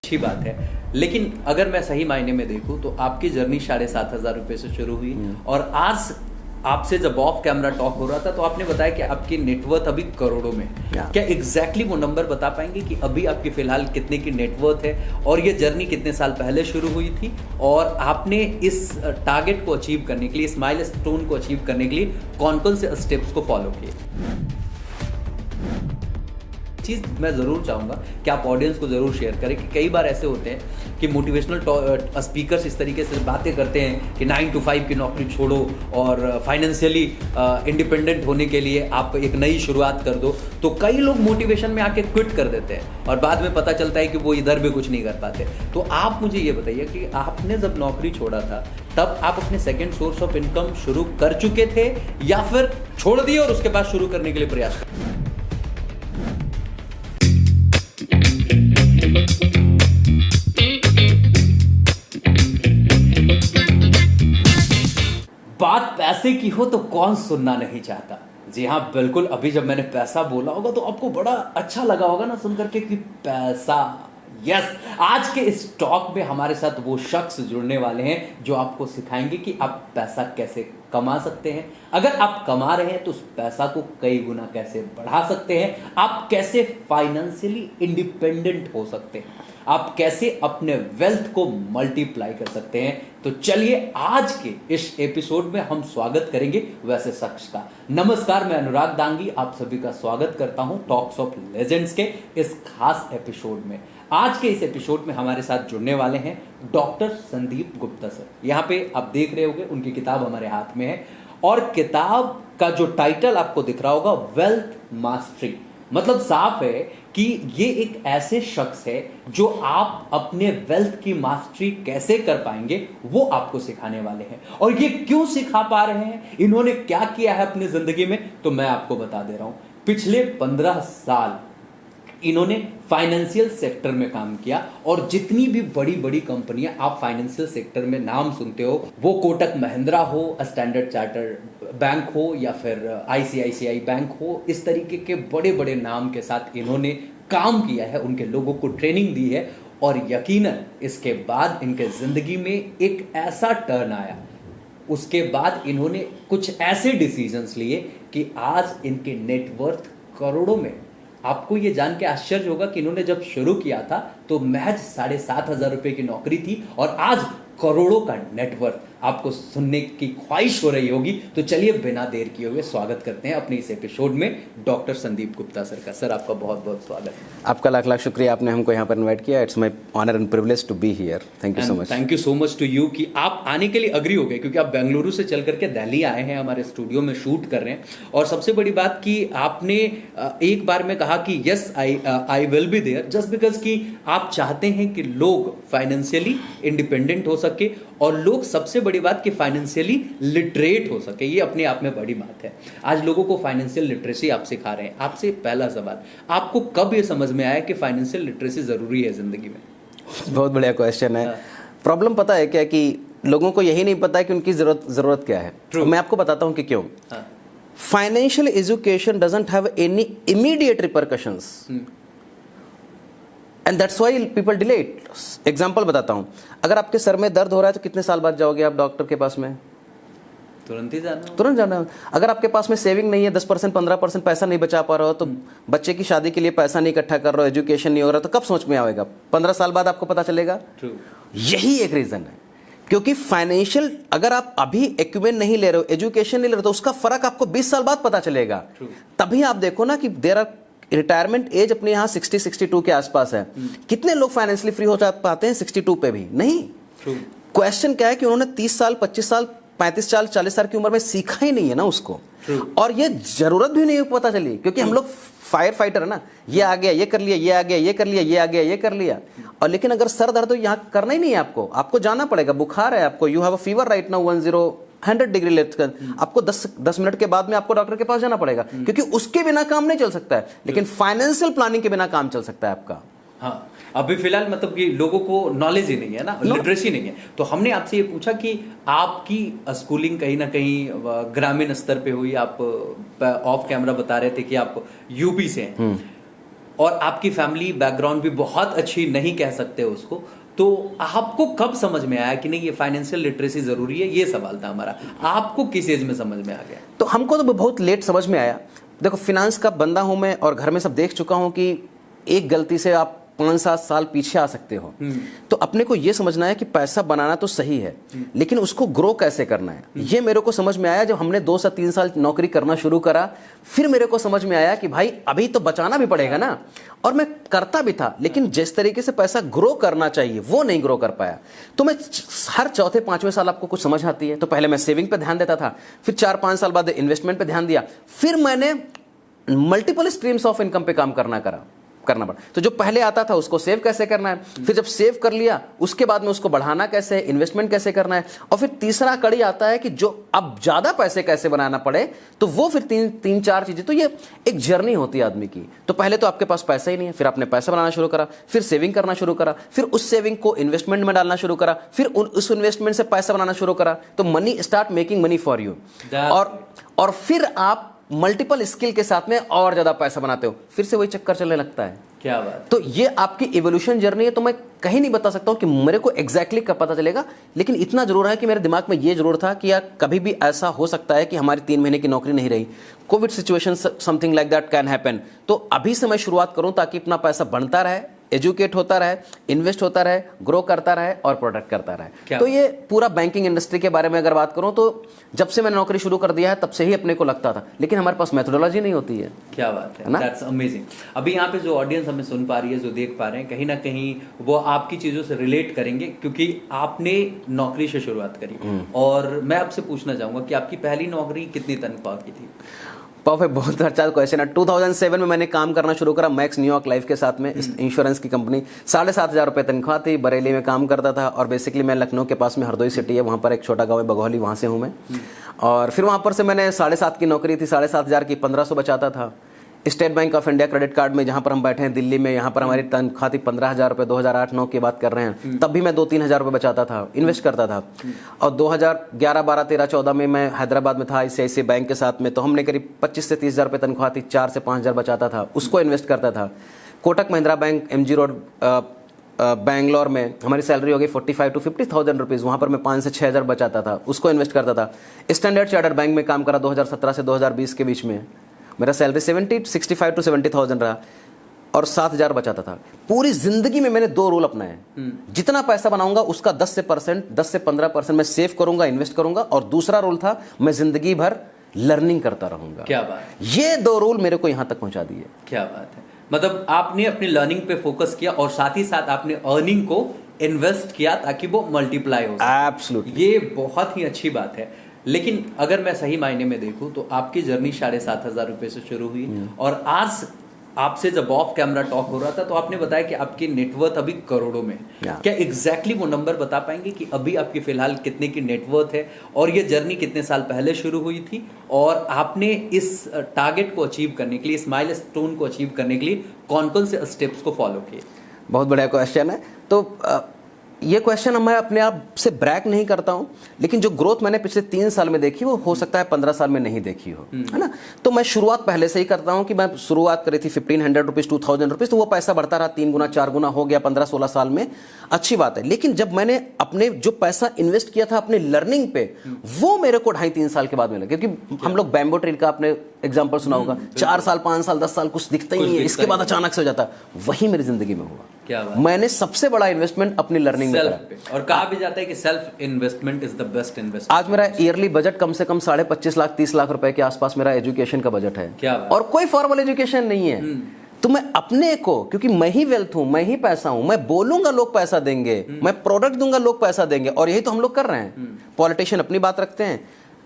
अच्छी बात है, लेकिन अगर मैं सही मायने में देखूं तो आपकी जर्नी 7,500 रुपए से शुरू हुई और आज आपसे जब ऑफ कैमरा टॉक हो रहा था तो आपने बताया कि आपकी नेटवर्थ अभी करोड़ों में है। क्या एग्जैक्टली वो नंबर बता पाएंगे कि अभी आपकी फिलहाल कितने की नेटवर्थ है और ये जर्नी कितने साल पहले शुरू हुई थी और आपने इस टारगेट को अचीव करने के लिए, इस माइलस्टोन को अचीव करने के लिए कौन कौन से स्टेप्स को फॉलो किए? चीज़ मैं ज़रूर चाहूँगा कि आप ऑडियंस को ज़रूर शेयर करें कि कई बार ऐसे होते हैं कि मोटिवेशनल स्पीकर्स इस तरीके से बातें करते हैं कि 9 to 5 की नौकरी छोड़ो और फाइनेंशियली इंडिपेंडेंट होने के लिए आप एक नई शुरुआत कर दो। तो कई लोग मोटिवेशन में आके क्विट कर देते हैं और बाद में पता चलता है कि वो इधर भी कुछ नहीं कर पाते। तो आप मुझे ये बताइए कि आपने जब नौकरी छोड़ा था तब आप अपने सेकेंड सोर्स ऑफ इनकम शुरू कर चुके थे या फिर छोड़ दिए और उसके बाद शुरू करने के लिए प्रयास कर? बात पैसे की हो तो कौन सुनना नहीं चाहता। जी हाँ, बिल्कुल। अभी जब मैंने पैसा बोला होगा तो आपको बड़ा अच्छा लगा होगा ना सुनकर के कि पैसा। यस, आज के इस टॉक में हमारे साथ वो शख्स जुड़ने वाले हैं जो आपको सिखाएंगे कि आप पैसा कैसे कमा सकते हैं, अगर आप कमा रहे हैं तो उस पैसा को कई गुना कैसे बढ़ा सकते हैं, आप कैसे फाइनेंशियली इंडिपेंडेंट हो सकते हैं, आप कैसे अपने वेल्थ को मल्टीप्लाई कर सकते हैं। तो चलिए आज के इस एपिसोड में हम स्वागत करेंगे वैसे शख्स का। नमस्कार, मैं अनुराग दांगी आप सभी का स्वागत करता हूं टॉक्स ऑफ लेजेंड्स के इस खास एपिसोड में। आज के इस एपिसोड में हमारे साथ जुड़ने वाले हैं डॉक्टर संदीप गुप्ता सर। यहाँ पे आप देख रहे होंगे उनकी किताब हमारे हाथ में है और किताब का जो टाइटल आपको दिख रहा होगा वेल्थ मास्टरी, मतलब साफ है कि ये एक ऐसे शख्स है जो आप अपने वेल्थ की मास्टरी कैसे कर पाएंगे वो आपको सिखाने वाले हैं। और ये क्यों सिखा पा रहे हैं, इन्होंने क्या किया है अपनी जिंदगी में, तो मैं आपको बता दे रहा हूं। पिछले 15 साल इन्होंने फाइनेंशियल सेक्टर में काम किया और जितनी भी बड़ी बड़ी कंपनियां आप फाइनेंशियल सेक्टर में नाम सुनते हो, वो कोटक महिंद्रा हो, स्टैंडर्ड चार्टर्ड बैंक हो या फिर आईसीआईसीआई बैंक हो, इस तरीके के बड़े बड़े नाम के साथ इन्होंने काम किया है, उनके लोगों को ट्रेनिंग दी है। और यकीनन इसके बाद इनके जिंदगी में एक ऐसा टर्न आया, उसके बाद इन्होंने कुछ ऐसे डिसीजंस लिए कि आज इनके नेटवर्थ करोड़ों में। आपको ये जान के आश्चर्य होगा कि इन्होंने जब शुरू किया था तो महज 7,500 रुपए की नौकरी थी और आज करोड़ों का नेटवर्थ। आपको सुनने की ख्वाहिश हो रही होगी, तो चलिए बिना देर किए हुए स्वागत करते हैं अपने इस एपिसोड में डॉक्टर संदीप गुप्ता सर का। सर आपका बहुत बहुत स्वागत है। आपका लाख लाख शुक्रिया, आपने हमको यहाँ पर इनवाइट किया। It's my honour and privilege to be here. Thank you so much. Thank you so much to you कि आप आने के लिए अग्री हो गए, क्योंकि आप बेंगलुरु से चल करके दिल्ली आए हैं, हमारे स्टूडियो में शूट कर रहे हैं। और सबसे बड़ी बात कि आपने एक बार में कहा कि yes I will be there just because कि आप चाहते हैं कि लोग फाइनेंशियली इंडिपेंडेंट हो सके और लोग, सबसे बड़ी बात कि फाइनेंशियली लिटरेट हो सके। ये अपने आप में बड़ी बात है। आज लोगों को फाइनेंशियल लिटरेसी आप सिखा रहे हैं। आपसे पहला सवाल, आपको कब ये समझ में आया कि फाइनेंशियल लिटरेसी जरूरी है जिंदगी में? बहुत बढ़िया क्वेश्चन है। प्रॉब्लम पता है क्या कि लोगों को यही नहीं पता है कि उनकी जरूरत क्या है। तो मैं आपको बताता हूं कि क्यों। Financial education doesn't have any immediate repercussions and that's why people delay it. Example बताता हूं, अगर आपके सर में दर्द हो रहा है तो कितने साल बाद जाओगे आप डॉक्टर के पास में? तुरंत जाना। अगर आपके पास में सेविंग नहीं है, 10% 15% पैसा नहीं बचा पा रहे हो, तो बच्चे की शादी के लिए पैसा नहीं इकट्ठा कर रहे हो, एजुकेशन नहीं हो रहा, तो कब सोच में आएगा? 15 साल बाद आपको पता चलेगा। यही एक रीजन है, क्योंकि फाइनेंशियल, अगर आप अभी इक्विपमेंट नहीं ले रहे हो, एजुकेशन नहीं ले रहे हो, तो उसका फर्क आपको 20 साल बाद पता चलेगा। तभी आप देखो ना कि देयर आर रिटायरमेंट एज अपने यहाँ 60-62 के आसपास है। कितने लोग फाइनेंशियली फ्री हो जा पाते हैं 62 पे भी? नहीं। क्वेश्चन क्या है कि उन्होंने 30 साल 25 साल 35 साल 40 साल की उम्र में सीखा ही नहीं है ना उसको। और ये जरूरत भी नहीं पता चली, क्योंकि हम लोग फायर फाइटर है ना, ये आ गया ये कर लिया, ये आ गया ये कर लिया, ये आ गया ये कर लिया। और लेकिन अगर सर दर्द तो यहाँ करना ही नहीं है आपको जाना पड़ेगा। बुखार है आपको, you have a fever right now 100 degree left कर, आपको 10 मिनट के बाद में आपको डॉक्टर के पास जाना पड़ेगा, क्योंकि उसके बिना काम नहीं चल सकता है। लेकिन फाइनेंशियल प्लानिंग के बिना काम चल सकता है आपका। हाँ, अभी फिलहाल मतलब कि लोगों को नॉलेज ही नहीं है ना, लिटरेसी नहीं है। तो हमने आपसे ये पूछा कि आपकी स्कूलिंग कहीं ना कहीं ग्रामीण स्तर पे हुई। आप ऑफ कैमरा बता रहे थे कि आप यूपी से हैं। और आपकी फैमिली बैकग्राउंड भी बहुत अच्छी नहीं कह सकते उसको, तो आपको कब समझ में आया कि नहीं ये फाइनेंशियल लिटरेसी जरूरी है? ये सवाल था हमारा। आपको किस एज में समझ में आ गया? तो हमको तो बहुत लेट समझ में आया। देखो, फिनांस का बंदा हूं मैं और घर में सब देख चुका हूं कि एक गलती से आप 5-7 साल पीछे आ सकते हो। तो अपने को यह समझना है कि पैसा बनाना तो सही है, लेकिन उसको ग्रो कैसे करना है, ये मेरे को समझ में आया जब हमने 2 से 3 साल नौकरी करना शुरू करा। फिर मेरे को समझ में आया कि भाई अभी तो बचाना भी पड़ेगा ना, और मैं करता भी था, लेकिन जिस तरीके से पैसा ग्रो करना चाहिए वो नहीं ग्रो कर पाया। तो मैं हर चौथे 5वें साल, आपको कुछ समझ आती है, तो पहले मैं सेविंग पे ध्यान देता था, फिर 4-5 साल बाद इन्वेस्टमेंट पे ध्यान दिया, फिर मैंने मल्टीपल स्ट्रीम्स ऑफ इनकम पे काम करना पड़ा। तो जो पहले आता था उसको सेव कैसे करना है, फिर जब सेव कर लिया उसके बाद में उसको बढ़ाना कैसे है, इन्वेस्टमेंट कैसे करना है, और फिर तीसरा कड़ी आता है कि जो अब ज्यादा पैसे कैसे बनाना पड़े, तो वो फिर 3-4 चीजें। तो ये एक जर्नी होती है आदमी की। तो पहले तो आपके पास पैसा ही नहीं है, फिर आपने पैसा बनाना शुरू करा, फिर सेविंग करना शुरू करा, फिर उस सेविंग को इन्वेस्टमेंट में डालना शुरू करा, फिर उस इन्वेस्टमेंट से पैसा बनाना शुरू करा। तो money start making money for you, और फिर आप मल्टीपल स्किल के साथ में और ज्यादा पैसा बनाते हो, फिर से वही चक्कर चलने लगता है। क्या बात। तो ये आपकी इवोल्यूशन जर्नी है। तो मैं कहीं नहीं बता सकता हूं कि मेरे को एग्जैक्टली कब पता चलेगा, लेकिन इतना जरूर है कि मेरे दिमाग में ये जरूर था कि यार कभी भी ऐसा हो सकता है कि हमारी 3 महीने की नौकरी नहीं रही, Covid situation, something like that can happen. तो अभी से मैं शुरुआत करूं ताकि अपना पैसा बढ़ता रहे, एजुकेट होता रहे, इन्वेस्ट होता रहे, ग्रो करता रहे और प्रोडक्ट करता रहे। तो ये पूरा बैंकिंग इंडस्ट्री के बारे में अगर बात करूं, तो जब से मैंने नौकरी शुरू कर दिया है तब से ही अपने को लगता था, लेकिन हमारे पास मेथोडोलॉजी नहीं होती है। क्या बात है, दैट्स अमेजिंग। अभी यहाँ पे जो ऑडियंस हमें सुन पा रही है, जो देख पा रहे हैं, कहीं ना कहीं वो आपकी चीजों से रिलेट करेंगे, क्योंकि आपने नौकरी से शुरुआत करी। और मैं आपसे पूछना चाहूंगा कि आपकी पहली नौकरी कितनी तनख्वाह की थी? परफेक्ट, बहुत अच्छा क्वेश्चन है। 2007 में मैंने काम करना शुरू करा मैक्स न्यूयॉर्क लाइफ के साथ में, इंश्योरेंस की कंपनी। 7,500 रुपये तनख्वाह थी, बरेली में काम करता था। और बेसिकली मैं लखनऊ के पास में हरदोई सिटी है, वहाँ पर एक छोटा गाँव है बघौली, वहाँ से हूँ मैं। और फिर वहाँ पर से मैंने 7,500 की नौकरी थी, 7,500 की 1,500 बचाता था। State bank of India credit card में जहाँ पर हम बैठे हैं दिल्ली में, यहाँ पर हमारी तनख्वाह थी 15,000 रुपये। 2008-9 की बात कर रहे हैं, तब भी मैं 2-3 हज़ार रुपये बचाता था, इन्वेस्ट करता था। और 2011, 12, 13, 14 में मैं हैदराबाद में था ICICI बैंक के साथ में, तो हमने करीब 25 से 30 हज़ार रुपये तनख्वाह थी, 4 से 5 हज़ार बचाता था, उसको इन्वेस्ट करता था। Kotak Mahindra bank MG road Bangalore में हमारी सैलरी हो गई 45 to 50,000 रुपीज़, वहाँ पर मैं 5 से 6 हज़ार बचाता था, उसको इन्वेस्ट करता था। स्टैंडर्ड चार्टर्ड बैंक में काम करा 2017 से 2020 के बीच में, मेरा सैलरी 65 to 70,000 रहा और 7,000 बचाता था। पूरी जिंदगी में मैंने 2 रूल अपनाए, जितना पैसा बनाऊंगा उसका 10 से 15% मैं सेव करूंगा, इन्वेस्ट करूंगा, और दूसरा रूल था मैं जिंदगी भर लर्निंग करता रहूंगा। क्या बात, ये 2 रूल मेरे को यहां तक पहुंचा दिए। क्या बात है, मतलब आपने अपनी लर्निंग पे फोकस किया और साथ ही साथ आपने अर्निंग को इन्वेस्ट किया ताकि वो मल्टीप्लाई हो सके। एब्सोल्युटली, ये बहुत ही अच्छी बात है। लेकिन अगर मैं सही मायने में देखूं तो आपकी जर्नी 7,500 रुपए से शुरू हुई, और आज आपसे जब ऑफ कैमरा टॉक हो रहा था तो आपने बताया कि आपकी नेटवर्थ अभी करोड़ों में। क्या एग्जैक्टली वो नंबर बता पाएंगे कि अभी आपकी फिलहाल कितने की नेटवर्थ है, और ये जर्नी कितने साल पहले शुरू हुई थी, और आपने इस टारगेट को अचीव करने के लिए, इस माइलस्टोन को अचीव करने के लिए कौन कौन से स्टेप्स को फॉलो किए? बहुत बढ़िया क्वेश्चन है। तो ये क्वेश्चन मैं अपने आप से ब्रैक नहीं करता हूं, लेकिन जो ग्रोथ मैंने पिछले 3 साल में देखी वो हो सकता है 15 साल में नहीं देखी हो, है ना। तो मैं शुरुआत पहले से ही करता हूं कि मैं शुरुआत करी थी 1,500 रुपीज़, 2,000 रुपीज़, तो वो पैसा बढ़ता रहा, 3 गुना 4 गुना हो गया 15-16 साल में, अच्छी बात है। लेकिन जब मैंने अपने जो पैसा इन्वेस्ट किया था अपने लर्निंग पे, वो मेरे को 2.5-3 साल के बाद मिला। क्योंकि हम लोग बैम्बो ट्री का आपने एग्जाम्पल सुना होगा, 4 साल 5 साल 10 साल कुछ दिखता ही नहीं है, इसके बाद अचानक से हो जाता है। वही मेरी जिंदगी में हुआ। क्या बात? मैंने सबसे बड़ा इन्वेस्टमेंट अपनी लर्निंग में करा, और कहा भी जाता है कि self investment is the best investment. आज मेरा ईयरली बजट कम से कम 25.5 लाख 30 लाख रुपए के आसपास मेरा एजुकेशन का बजट है। क्या बात? और कोई फॉर्मल एजुकेशन नहीं है। तो मैं अपने को, क्योंकि मैं ही वेल्थ हूं, मैं ही पैसा हूं, मैं बोलूंगा लोग पैसा देंगे, मैं प्रोडक्ट दूंगा लोग पैसा देंगे, और यही तो हम लोग कर रहे हैं। पॉलिटिशियन अपनी बात रखते हैं,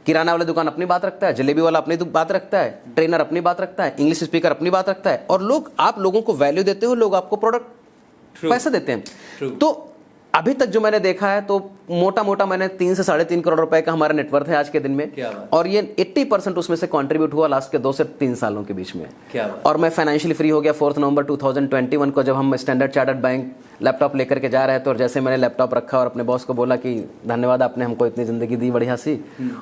किराना वाला दुकान अपनी बात रखता है, जलेबी वाला अपनी बात रखता है, ट्रेनर अपनी बात रखता है, इंग्लिश स्पीकर अपनी बात रखता है, और लोग, आप लोगों को वैल्यू देते हो, लोग आपको प्रोडक्ट पैसा देते हैं। तो अभी तक जो मैंने देखा है, तो मोटा मोटा मैंने 3 से 3.5 करोड़ रुपए का हमारा नेटवर्थ है आज के दिन में, और ये 80% उसमें से कंट्रीब्यूट हुआ लास्ट के 2 से 3 सालों के बीच में। और मैं फाइनेंशियली फ्री हो गया 4 नवंबर 2021 को, जब हम स्टैंडर्ड चार्टर्ड बैंक लैपटॉप लेकर के जा रहे थे, और जैसे मैंने लैपटॉप रखा और अपने बॉस को बोला कि धन्यवाद, आपने हमको इतनी जिंदगी दी बढ़िया सी,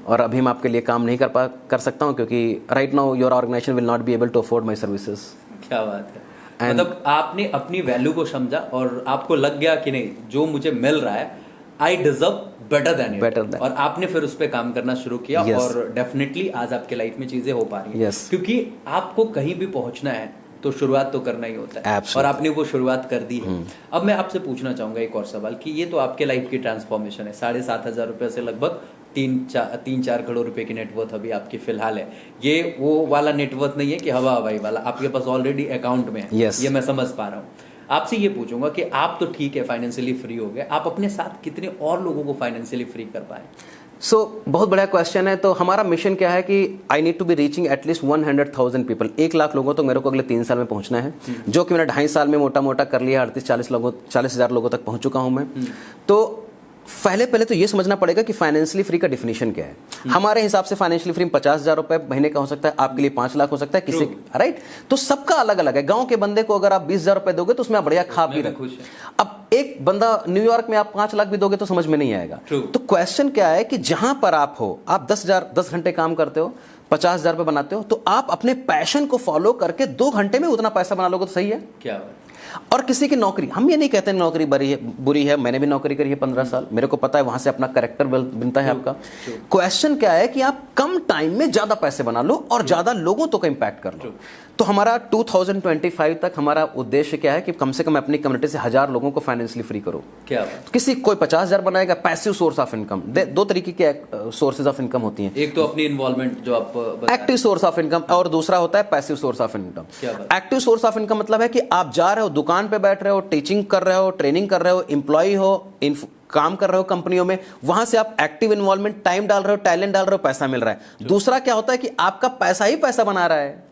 और अभी मैं आपके लिए काम नहीं कर सकता हूँ, क्योंकि right now your organisation will not be able to afford my services. क्या बात है। मतलब आपने अपनी वैल्यू को समझा और आपको लग गया कि नहीं, जो मुझे मिल रहा है I deserve better than it, और आपने फिर उस पर काम करना शुरू किया। Yes. और डेफिनेटली आज आपके लाइफ में चीजें हो पा रही हैं। Yes. क्योंकि आपको कहीं भी पहुंचना है तो शुरुआत तो करना ही होता है। Absolutely. और आपने वो शुरुआत कर दी है। अब मैं आपसे पूछना चाहूंगा एक और सवाल कि ये तो आपके लाइफ की ट्रांसफॉर्मेशन है, 7,500 रुपए से लगभग 3-4 करोड़ रुपए की नेटवर्थ अभी आपकी फिलहाल है। ये वो वाला नेटवर्थ नहीं है कि हवा हवाई वाला, आपके पास ऑलरेडी अकाउंट में है। Yes. ये मैं समझ पा रहा हूँ। आपसे ये पूछूंगा कि आप तो ठीक है फाइनेंशियली फ्री हो गए, आप अपने साथ कितने और लोगों को फाइनेंशियली फ्री कर पाए? बहुत बड़ा क्वेश्चन है। तो हमारा मिशन क्या है कि I need to be reaching at least 100,000 people, 1 lakh लोगों तो मेरे को अगले 3 साल में पहुंचना है, जो कि मैंने 2.5 साल में मोटा मोटा कर लिया। 40,000 लोगों तक पहुंच चुका हूं मैं। तो पहले तो ये समझना पड़ेगा कि फाइनेंशियली फ्री का डिफिनेशन क्या है। हमारे हिसाब से फाइनेंशियली फ्री 50,000 रुपए महीने का हो सकता है, आपके लिए 5 लाख हो सकता है, किसी राइट। तो सबका अलग अलग है। गांव के बंदे को अगर आप 20,000 रुपए दोगे तो उसमें आप बढ़िया खा पी रहे। अब एक बंदा न्यूयॉर्क में आप 5 लाख भी दोगे तो समझ में नहीं आएगा। तो क्वेश्चन क्या है कि जहां पर आप हो, आप 10 घंटे काम करते हो, 50,000 रुपए बनाते हो, तो आप अपने पैशन को फॉलो करके 2 घंटे में उतना पैसा बना लोगे तो सही है। क्या बात। और किसी की नौकरी, हम ये नहीं कहते नौकरी बुरी है, मैंने भी नौकरी करी है 15 साल, मेरे को पता है वहां से अपना कैरेक्टर बनता है आपका। क्वेश्चन क्या है कि आप कम टाइम में ज्यादा पैसे बना लो और ज्यादा लोगों तो का इंपैक्ट कर लो। तो हमारा 2025 तक हमारा उद्देश्य क्या है कि कम से कम अपनी कम्युनिटी से 1000 लोगों को फाइनेंशियली फ्री करो। क्या तो किसी कोई 50,000 बनाएगा, पैसिव सोर्स ऑफ इनकम। 2 तरीके के सोर्सेज ऑफ इनकम होती हैं, एक तो अपनी इन्वॉल्वमेंट जो आप एक्टिव सोर्स ऑफ इनकम, और दूसरा होता है passive source of income. Active source of income मतलब है कि आप जा रहे हो, दुकान पे बैठ रहे हो, टीचिंग कर रहे हो, ट्रेनिंग कर रहे हो, एम्प्लॉय हो, काम कर रहे हो कंपनियों में, वहां से आप एक्टिव इन्वॉल्वमेंट, टाइम डाल रहे हो, टैलेंट डाल रहे हो, पैसा मिल रहा है। दूसरा क्या होता है कि आपका पैसा ही पैसा बना रहा है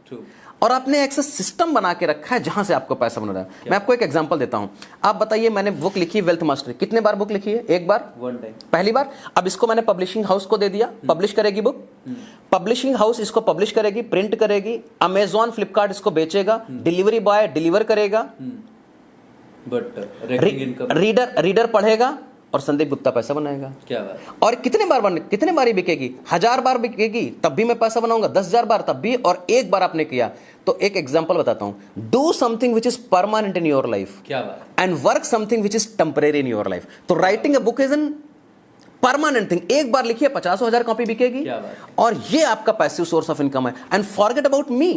और आपने एक सिस्टम बना के रखा है जहां से आपको पैसा बन रहा है। मैं आपको एक एग्जांपल देता हूं। आप बताइए, मैंने बुक लिखी वेल्थ मास्टरी, कितने बार बुक लिखी है? 1 बार, 1 टाइम, पहली बार। अब इसको मैंने पब्लिशिंग हाउस को दे दिया, पब्लिश करेगी बुक, पब्लिशिंग हाउस इसको पब्लिश करेगी, प्रिंट करेगी, अमेजॉन फ्लिपकार्ट इसको बेचेगा, डिलीवरी बॉय डिलीवर करेगा, बट रीडर पढ़ेगा और संदीप गुप्ता पैसा बनाएगा। क्या बात। और कितने बार ही बिकेगी? 1000 बार बिकेगी तब भी मैं पैसा बनाऊंगा, 10,000 बार तब भी, और 1 बार आपने किया तो एक एग्जांपल बताता हूं। Do something which is permanent in your life, क्या बात, and work something which is temporary in your life. तो writing a book is an permanent thing. 1 बार लिखिए, 50,000 कॉपी बिकेगी, और ये आपका पैसिव सोर्स ऑफ इनकम है। एंड फॉरगेट अबाउट मी,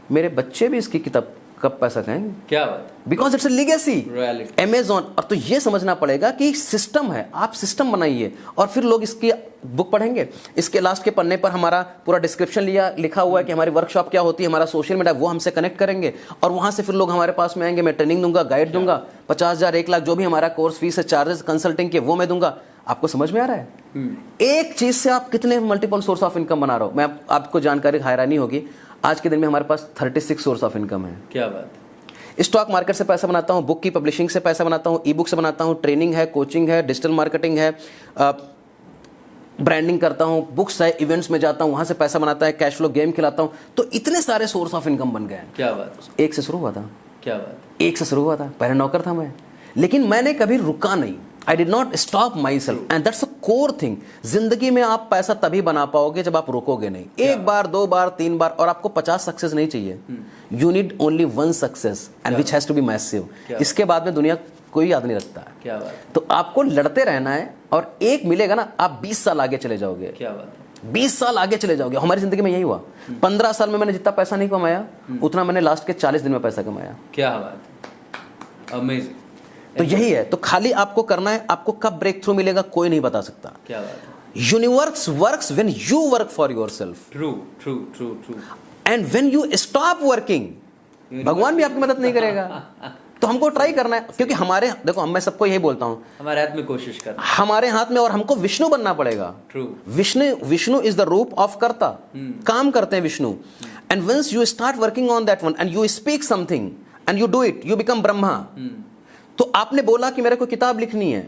मेरे बच्चे भी इसकी किताब कब पैसा खाएंगे? क्या बात, because it's a legacy, reality, Amazon. और तो ये समझना पड़ेगा कि सिस्टम है, आप सिस्टम बनाइए और फिर लोग इसकी बुक पढ़ेंगे। इसके लास्ट के पन्ने पर हमारा पूरा डिस्क्रिप्शन लिखा हुआ है कि हमारी वर्कशॉप क्या होती है, हमारा सोशल मीडिया, वो हमसे कनेक्ट करेंगे और वहां से फिर लोग हमारे पास में आएंगे। मैं ट्रेनिंग दूंगा, गाइड दूंगा, 50,000, 1 लाख, जो भी हमारा कोर्स फीस है, चार्जेस कंसल्टिंग के, वो मैं दूंगा। आपको समझ में आ रहा है? एक चीज से आप कितने मल्टीपल सोर्स ऑफ इनकम बना रहे हो। मैं आपको जानकारी हैरानी होगी, आज के दिन में हमारे पास 36 सोर्स ऑफ इनकम है। क्या बात। स्टॉक मार्केट से पैसा बनाता हूं, बुक की पब्लिशिंग से पैसा बनाता हूं, ई बुक से बनाता हूं, ट्रेनिंग है, कोचिंग है, डिजिटल मार्केटिंग है, ब्रांडिंग करता हूं, बुक्स है, इवेंट्स में जाता हूं, वहां से पैसा बनाता है, कैश फ्लो गेम खिलाता हूं। तो इतने सारे सोर्स ऑफ इनकम बन गए हैं। क्या बात। एक से शुरू हुआ था। क्या बात। एक से शुरू हुआ था, पहले नौकर था मैं, लेकिन मैंने कभी रुका नहीं। I did not stop my self, and that's a core thing. जिंदगी में आप पैसा तभी बना पाओगे जब आप रुकोगे नहीं। 1 बार, 2 बार, 3 बार, और आपको 50 सक्सेस नहीं चाहिए। You need only 1 success and which has to be massive. इसके बाद में दुनिया कोई याद नहीं रखता। क्या बात। तो आपको लड़ते रहना है, और एक मिलेगा ना, आप 20 साल आगे चले जाओगे। क्या बात। 20 साल आगे चले जाओगे। हमारी जिंदगी में यही हुआ। 15 साल में मैंने जितना पैसा नहीं कमाया, उतना मैंने लास्ट के 40 दिन में पैसा कमाया। क्या बात, अमेजिंग। तो यही है। तो खाली आपको करना है, आपको कब ब्रेक थ्रू मिलेगा कोई नहीं बता सकता। क्या बात। Universe works when you work for yourself. True true true true. And when you stop working, भगवान भी आपकी मदद नहीं करेगा। तो हमको ट्राई करना है, क्योंकि हमारे, देखो, मैं सबको यही बोलता हूं, हमारे हाथ में कोशिश करना, हमारे हाथ में, और हमको विष्णु बनना पड़ेगा। True. Vishnu is the roop of karta. काम करते हैं Vishnu. And once you start working on that one and you speak something and you do it, you become Brahma. तो आपने बोला कि मेरे को किताब लिखनी है,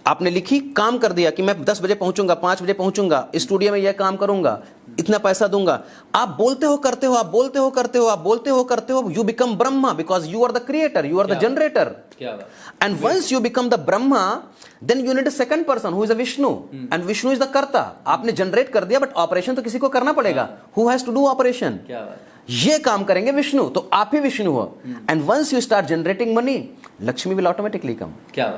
आपने लिखी, काम कर दिया कि मैं 10 बजे पहुंचूंगा, 5 बजे पहुंचूंगा, स्टूडियो में यह काम करूंगा, इतना पैसा दूंगा। आप बोलते हो, करते हो, आप बोलते हो, करते हो, आप बोलते हो, करते हो, you become Brahma because you are the creator, you are the generator. And once you become the Brahma, then you need a second person who is a Vishnu, and Vishnu is the karta. आपने जनरेट कर दिया, बट ऑपरेशन तो किसी को करना पड़ेगा। Who has to do operation? ये काम करेंगे विष्णु, तो आप ही विष्णु हो। And once you start generating money, Lakshmi will automatically come. क्या?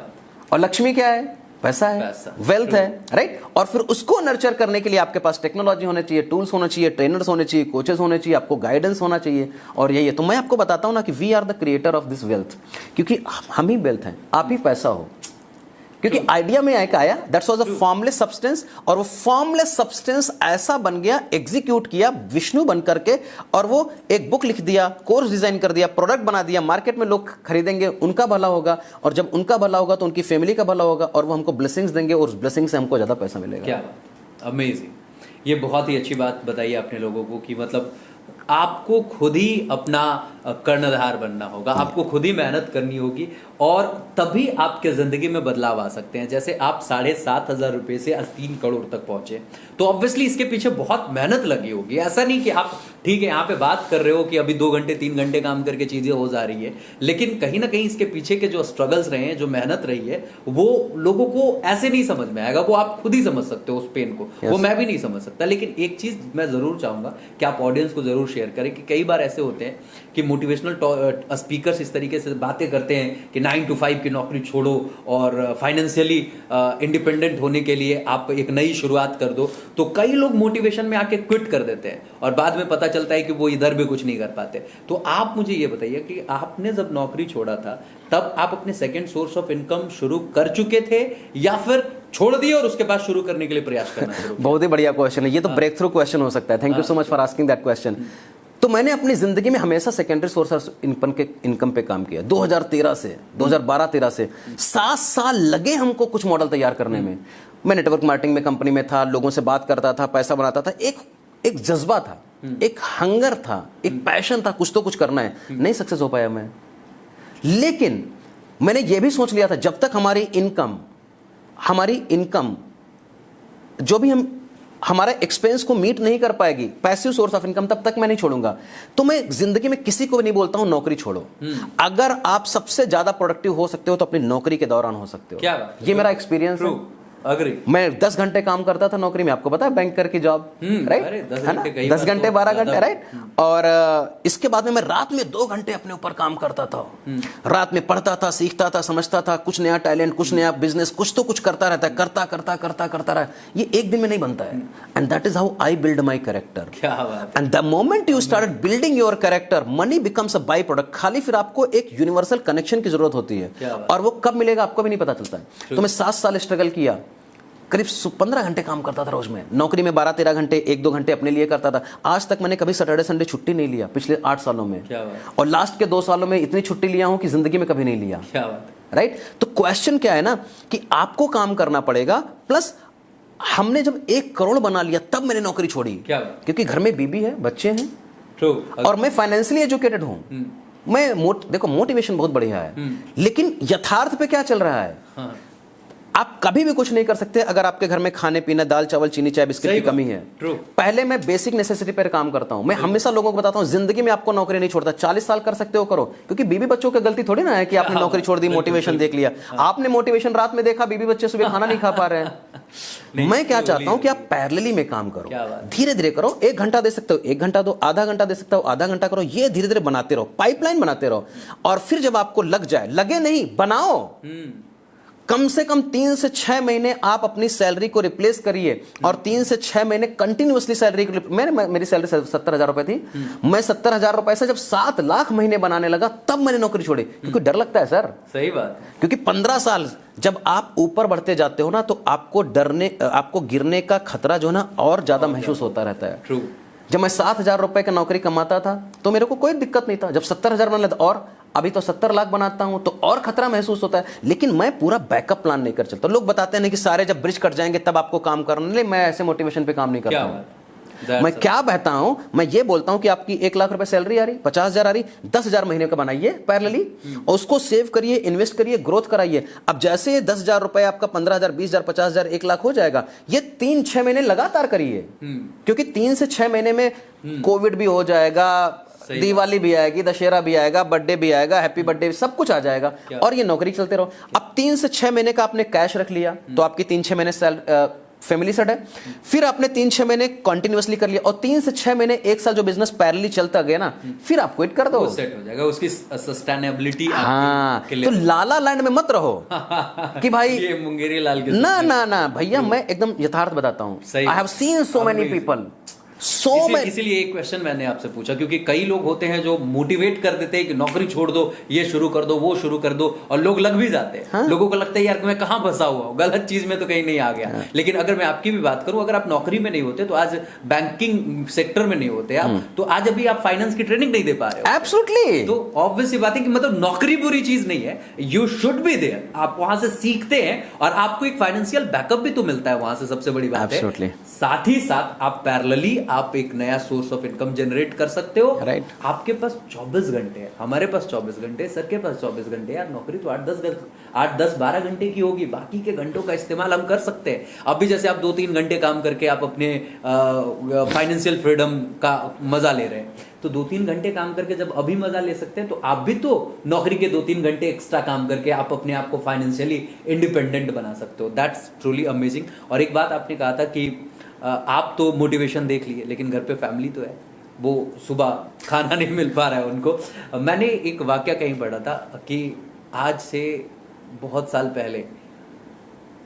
और लक्ष्मी क्या है? पैसा है, वेल्थ है, राइट। और फिर उसको नर्चर करने के लिए आपके पास टेक्नोलॉजी होने चाहिए, टूल्स होने चाहिए, ट्रेनर्स होने चाहिए, कोचेस होने चाहिए, आपको गाइडेंस होना चाहिए। और यही है, तो मैं आपको बताता हूं ना कि we are the creator of this wealth, क्योंकि हम ही वेल्थ हैं, आप ही पैसा हो। क्योंकि आइडिया में एक आया, that's was a formless substance, और वो फॉर्मलेस सब्सटेंस ऐसा बन गया, एग्जीक्यूट किया विष्णु बन करके, और वो एक बुक लिख दिया, कोर्स डिजाइन कर दिया, प्रोडक्ट बना दिया, मार्केट में लोग खरीदेंगे, उनका भला होगा, और जब उनका भला होगा तो उनकी फैमिली का भला होगा, और वो हमको ब्लेसिंग्स देंगे, और उस ब्लेसिंग से हमको ज्यादा पैसा मिलेगा। क्या अमेजिंग। ये बहुत ही अच्छी बात बताई आपने लोगों को कि मतलब आपको खुद ही अपना कर्णधार बनना होगा, आपको खुद ही मेहनत करनी होगी, और तभी आपके जिंदगी में बदलाव आ सकते हैं। जैसे आप 7,500 रुपए से आज 3 करोड़ तक पहुंचे, तो ऑब्वियसली इसके पीछे बहुत मेहनत लगी होगी। ऐसा नहीं कि आप ठीक है यहाँ पे बात कर रहे हो कि अभी 2 घंटे 3 घंटे काम करके चीजें हो जा रही है, लेकिन कहीं ना कहीं इसके पीछे के जो स्ट्रगल्स रहे हैं, जो मेहनत रही है, वो लोगों को ऐसे नहीं समझ में आएगा। वो आप खुद ही समझ सकते हो उस पेन को, वो मैं भी नहीं समझ सकता। लेकिन एक चीज मैं जरूर चाहूंगा कि आप ऑडियंस को जरूर शेयर करें कि कई बार ऐसे होते हैं कि मोटिवेशनल स्पीकर्स इस तरीके से बातें करते हैं कि 9 to 5 की नौकरी छोड़ो और फाइनेंशियली इंडिपेंडेंट होने के लिए आप एक नई शुरुआत कर दो। तो कई लोग मोटिवेशन में आके क्विट कर देते हैं, और बाद में पता चलता है कि वो इधर भी कुछ नहीं कर पाते। तो आप मुझे ये बताइए कि आपने जब नौकरी छोड़ा था, तब आप अपने सेकंड सोर्स ऑफ इनकम शुरू कर चुके थे, या फिर छोड़ दिए और उसके बाद शुरू करने के लिए प्रयास करना शुरू? बहुत ही बढ़िया क्वेश्चन है, ये तो ब्रेक थ्रू क्वेश्चन हो सकता है। Thank you so much for asking that question. तो मैंने अपनी जिंदगी में हमेशा सेकेंडरी सोर्स ऑफ इनकम पे काम किया। 2013 से 2012-13 से 7 साल लगे हमको कुछ मॉडल तैयार करने में। मैं नेटवर्क मार्केटिंग में कंपनी में था, लोगों से बात करता था, पैसा बनाता था। एक जज्बा था, एक हंगर था, एक पैशन था, कुछ तो कुछ करना है। नहीं सक्सेस हो पाया मैं, लेकिन मैंने ये भी सोच लिया था जब तक हमारी इनकम जो भी हमारा एक्सपेंस को मीट नहीं कर पाएगी, पैसिव सोर्स ऑफ इनकम, तब तक मैं नहीं छोड़ूंगा। तो मैं जिंदगी में किसी को भी नहीं बोलता हूं नौकरी छोड़ो। अगर आप सबसे ज्यादा प्रोडक्टिव हो सकते हो तो अपनी नौकरी के दौरान हो सकते हो। क्या बात? ये मेरा एक्सपीरियंस है। अग्री। मैं 10 घंटे काम करता था नौकरी में, आपको पता है, बैंकर की जॉब, राइट? 10 घंटे 12 घंटे, राइट? और इसके बाद में मैं रात में 2 घंटे अपने ऊपर काम करता था। रात में पढ़ता था, सीखता था, समझता था, कुछ नया टैलेंट, कुछ नया बिजनेस, कुछ तो कुछ करता रहता है, करता रहा। ये एक दिन में नहीं बनता है। And that is how I build my character. And the moment you started building your character, money becomes a by product. खाली फिर आपको एक यूनिवर्सल कनेक्शन की जरूरत होती है, और वो कब मिलेगा आपको भी नहीं पता चलता है। तो मैं 7 साल स्ट्रगल किया, करीब 15 घंटे काम करता था रोज में। नौकरी में 12-13 घंटे, 1-2 घंटे अपने लिए करता था। आज तक मैंने कभी सैटरडे संडे छुट्टी नहीं लिया पिछले 8 सालों में। और लास्ट के 2 सालों में इतनी छुट्टी लिया हूं कि जिंदगी में कभी नहीं लिया। राइट? तो क्वेश्चन क्या है ना कि आपको काम करना पड़ेगा। प्लस हमने जब 1 करोड़ बना लिया तब मैंने नौकरी छोड़ी, क्योंकि घर में बीबी है, बच्चे हैं, और मैं फाइनेंशियली एजुकेटेड हूं। मैं देखो, मोटिवेशन बहुत बढ़िया है, लेकिन यथार्थ पे क्या चल रहा है? आप कभी भी कुछ नहीं कर सकते अगर आपके घर में खाने पीने, दाल चावल चीनी चाय बिस्किट की कमी है। पहले मैं बेसिक नेसेसिटी पर काम करता हूं। मैं हमेशा लोगों को बताता हूं, जिंदगी में आपको नौकरी नहीं छोड़ता। 40 साल कर सकते हो, करो, क्योंकि बीबी बच्चों की गलती थोड़ी ना है कि आपने नौकरी छोड़ दी, मोटिवेशन देख लिया। आपने मोटिवेशन रात में देखा, बीबी बच्चे सुबह खाना नहीं खा पा रहे हैं। मैं क्या चाहता हूं कि आप पैरेलली में काम करो, धीरे धीरे करो। 1 घंटा दे सकते हो, 1 घंटा दो, आधा घंटा दे सकते हो, आधा घंटा करो। ये धीरे धीरे बनाते रहो, पाइपलाइन बनाते रहो। और फिर जब आपको लग जाए, लगे नहीं, बनाओ। कम से कम 3 से 6 महीने आप अपनी सैलरी को रिप्लेस करिए, और 3 से 6 महीने कंटिन्यूअसली सैलरी को। मेरी सैलरी 70,000 रुपए थी। मैं 70,000 रुपए से जब 7 लाख महीने बनाने लगा, तब मैंने नौकरी छोड़ी, क्योंकि डर लगता है सर। सही बात। क्योंकि 15 साल जब आप ऊपर बढ़ते जाते हो ना, तो आपको गिरने का खतरा जो है ना और ज्यादा महसूस होता रहता है। जब मैं 7,000 रुपए का नौकरी कमाता था तो मेरे को कोई दिक्कत नहीं था। जब 70,000 बना लेता, और अभी तो 70 लाख बनाता हूं, तो और खतरा महसूस होता है। लेकिन मैं पूरा बैकअप प्लान नहीं कर चलता। लोग बताते हैं कि सारे जब ब्रिज कट जाएंगे तब आपको काम करना। नहीं, मैं ऐसे मोटिवेशन पे काम नहीं करता हूं। मैं क्या बहता हूं, मैं ये बोलता हूं कि आपकी 1 लाख रुपए सैलरी आ रही, 50,000 आ रही, 10,000 महीने का बनाइए पैरेलली और उसको सेव करिए, इन्वेस्ट करिए, ग्रोथ कराइए। अब जैसे ये 10,000 रुपए आपका 15,000, 20,000, 50,000, 1 लाख हो जाएगा, ये 3-6 महीने लगातार करिए, क्योंकि 3 से 6 महीने में कोविड भी हो जाएगा, दिवाली भी आएगी, दशहरा भी आएगा, बर्थडे भी आएगा, हैप्पी बर्थडे, सब कुछ आ जाएगा और ये नौकरी चलते रहो। अब 3 से 6 महीने का आपने कैश रख लिया तो आपकी 3-6 महीने फैमिली सेट है। फिर आपने 3-6 महीने कंटिन्यूअसली कर लिया और 3 से 6 महीने 1 साल जो बिजनेस पैरेलली चलता गया ना, फिर आप क्विट कर दो, वो सेट हो जाएगा, उसकी सस्टेनेबिलिटी। हाँ, तो लाला लैंड में मत रहो कि भाई ये मुंगेरी लाल के ना ना ना भैया, मैं एकदम यथार्थ बताता हूँ। I have seen so many people, इसीलिए एक क्वेश्चन मैंने आपसे पूछा, क्योंकि कई लोग होते हैं जो मोटिवेट कर देते हैं कि नौकरी छोड़ दो, ये शुरू कर दो, वो शुरू कर दो, और लोग लग भी जाते हैं। हाँ? लोगों को लगता है यार मैं कहां फंसा हुआ हूं, गलत चीज में तो कहीं नहीं आ गया। हाँ? लेकिन अगर मैं आपकी भी बात करूं, अगर आप नौकरी में नहीं होते, तो आज बैंकिंग सेक्टर में नहीं होते आप, तो आज अभी आप फाइनेंस की ट्रेनिंग नहीं दे पा रहे हो। एब्सोल्युटली। तो ऑब्वियस सी बात है कि मतलब नौकरी बुरी चीज नहीं है, यू शुड बी देयर, आप वहां से सीखते हैं और आपको एक फाइनेंशियल बैकअप भी तो मिलता है वहां से, सबसे बड़ी बात है। साथ ही साथ आप पैरेलली आप एक नया सोर्स ऑफ इनकम जनरेट कर सकते हो। राइट। आपके पास 24 घंटे है, हमारे पास 24 घंटे, सर के पास 24 घंटे। यार नौकरी तो 8-10-12 घंटे की होगी, बाकी के घंटों का इस्तेमाल हम कर सकते हैं। अभी जैसे आप 2-3 घंटे काम करके आप अपने फाइनेंशियल फ्रीडम का मजा ले रहे हैं, तो 2-3 घंटे काम करके जब अभी मजा ले सकते हैं, तो आप भी तो नौकरी के 2-3 घंटे एक्स्ट्रा काम करके आप अपने आप को फाइनेंशियली इंडिपेंडेंट बना सकते हो। That's truly amazing. और एक बात आपने कहा था कि आप तो मोटिवेशन देख लिए, लेकिन घर पे फैमिली तो है, वो सुबह खाना नहीं मिल पा रहा है उनको। मैंने एक वाक्य कहीं पढ़ा था कि आज से बहुत साल पहले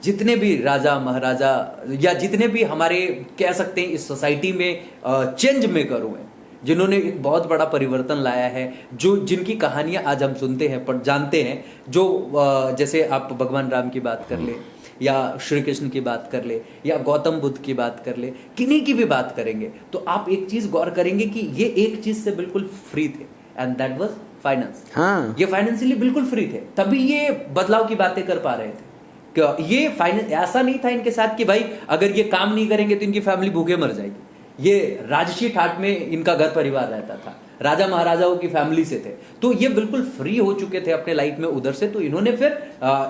जितने भी राजा महाराजा या जितने भी हमारे कह सकते हैं इस सोसाइटी में चेंज मेकर हुए, जिन्होंने एक बहुत बड़ा परिवर्तन लाया है, जो जिनकी कहानियां आज हम सुनते हैं पर जानते हैं, जो जैसे आप भगवान राम की बात कर ले या श्री कृष्ण की बात कर ले या गौतम बुद्ध की बात कर ले, किन्हीं की भी बात करेंगे, तो आप एक चीज गौर करेंगे कि ये एक चीज से बिल्कुल फ्री थे, एंड दैट वाज फाइनेंस। हाँ। ये फाइनेंशियली बिल्कुल फ्री थे, तभी ये बदलाव की बातें कर पा रहे थे। ये फाइनेंस ऐसा नहीं था इनके साथ कि भाई अगर ये काम नहीं करेंगे तो इनकी फैमिली भूखे मर जाएगी। ये राजसी ठाट में इनका घर परिवार रहता था, राजा महाराजाओं की फैमिली से थे, तो ये बिल्कुल फ्री हो चुके थे अपने लाइफ में उधर से। तो इन्होंने फिर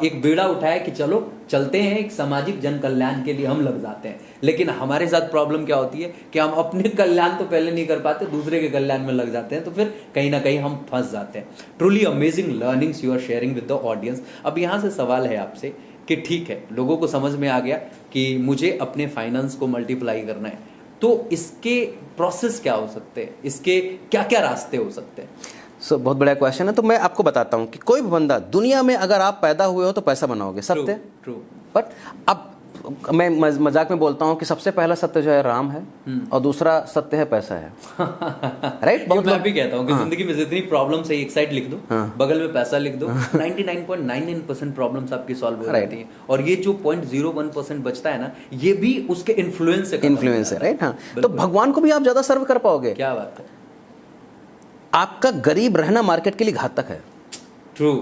एक बेड़ा उठाया कि चलो चलते हैं, एक सामाजिक जन कल्याण के लिए हम लग जाते हैं। लेकिन हमारे साथ प्रॉब्लम क्या होती है कि हम अपने कल्याण तो पहले नहीं कर पाते, दूसरे के कल्याण में लग जाते हैं, तो फिर कहीं ना कहीं हम फंस जाते हैं। Truly amazing learnings you are sharing with the audience. अब यहाँ से सवाल है आपसे कि ठीक है, लोगों को समझ में आ गया कि मुझे अपने फाइनेंस को मल्टीप्लाई करना है, तो इसके प्रोसेस क्या हो सकते हैं, इसके क्या क्या रास्ते हो सकते हैं? बहुत बड़ा क्वेश्चन है। तो मैं आपको बताता हूं कि कोई भी बंदा दुनिया में, अगर आप पैदा हुए हो तो पैसा बनाओगे, सत्य। ट्रू। बट अब मैं मजाक में बोलता हूं कि सबसे पहला सत्य जो है राम है और दूसरा सत्य है पैसा है। राइट। बहुत मैं भी कहता हूं कि जिंदगी में जितनी प्रॉब्लम्स है एक साइड लिख दो, बगल में पैसा लिख दो, 99.99% प्रॉब्लम्स आपकी सॉल्व हो जाती हैं। और ये जो 0.01% बचता है ना, ये भी उसके इन्फ्लुएंस है। राइट। हाँ, तो भगवान को भी आप ज्यादा सर्व कर पाओगे। क्या बात है। आपका गरीब रहना मार्केट के लिए घातक है। True.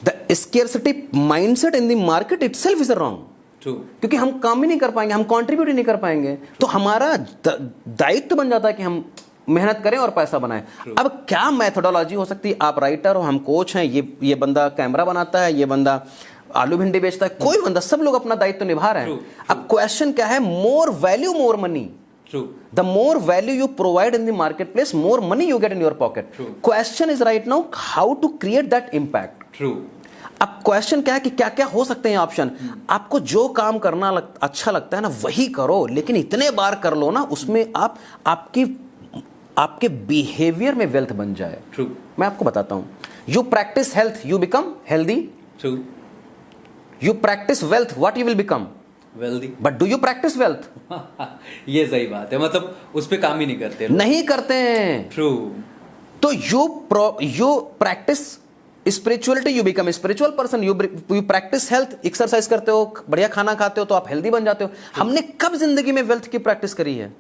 The scarcity mindset in the market itself is wrong. True. क्योंकि हम काम ही नहीं कर पाएंगे, हम कंट्रीब्यूट ही नहीं कर पाएंगे, तो हमारा दायित्व बन जाता है कि हम मेहनत करें और पैसा बनाएं। अब क्या मेथोडोलॉजी हो सकती है? आप राइटर हो, हम कोच हैं, ये बंदा कैमरा बनाता है, ये बंदा आलू भिंडी बेचता है, कोई बंदा, सब लोग अपना दायित्व निभा रहे हैं। अब क्वेश्चन क्या है? More value more money. True. The more value you provide in the marketplace, more money you get in your pocket. True. Question is right now how to create that impact. True. अब question क्या है कि क्या क्या हो सकते हैं option. आपको जो काम करना अच्छा लगता है ना, वही करो, लेकिन इतने बार कर लो ना, उसमें आपके बिहेवियर में वेल्थ बन जाए। True. मैं आपको बताता हूं, you practice health, you become healthy. True. You practice wealth, what you will become? Wealthy. But do you practice wealth? ये सही बात है, मतलब उस पे काम ही नहीं करते लोग। नहीं करते हैं। ट्रू। तो you practice spirituality, you become spiritual person. You practice health, exercise करते हो, बढ़िया खाना खाते हो, तो आप हेल्दी बन जाते हो। हमने कब जिंदगी में वेल्थ की प्रैक्टिस करी है?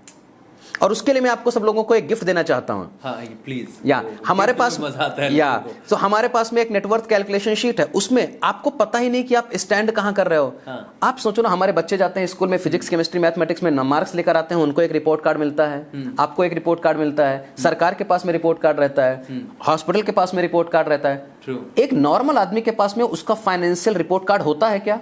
और उसके लिए मैं आपको सब लोगों को एक गिफ्ट देना चाहता हूँ। हाँ प्लीज। या हमारे पास मजा आता है या लोगों को। तो हमारे पास में एक नेटवर्थ कैलकुलेशन शीट है, उसमें आपको पता ही नहीं कि आप स्टैंड कहाँ कर रहे हो। हाँ। आप सोचो ना, हमारे बच्चे जाते हैं स्कूल में, फिजिक्स केमिस्ट्री मैथमेटिक्स में मार्क्स लेकर आते हैं, उनको एक रिपोर्ट कार्ड मिलता है, आपको एक रिपोर्ट कार्ड मिलता है, सरकार के पास में रिपोर्ट कार्ड रहता है, हॉस्पिटल के पास में रिपोर्ट कार्ड रहता है। True. एक नॉर्मल आदमी के पास में उसका फाइनेंशियल रिपोर्ट कार्ड होता है क्या?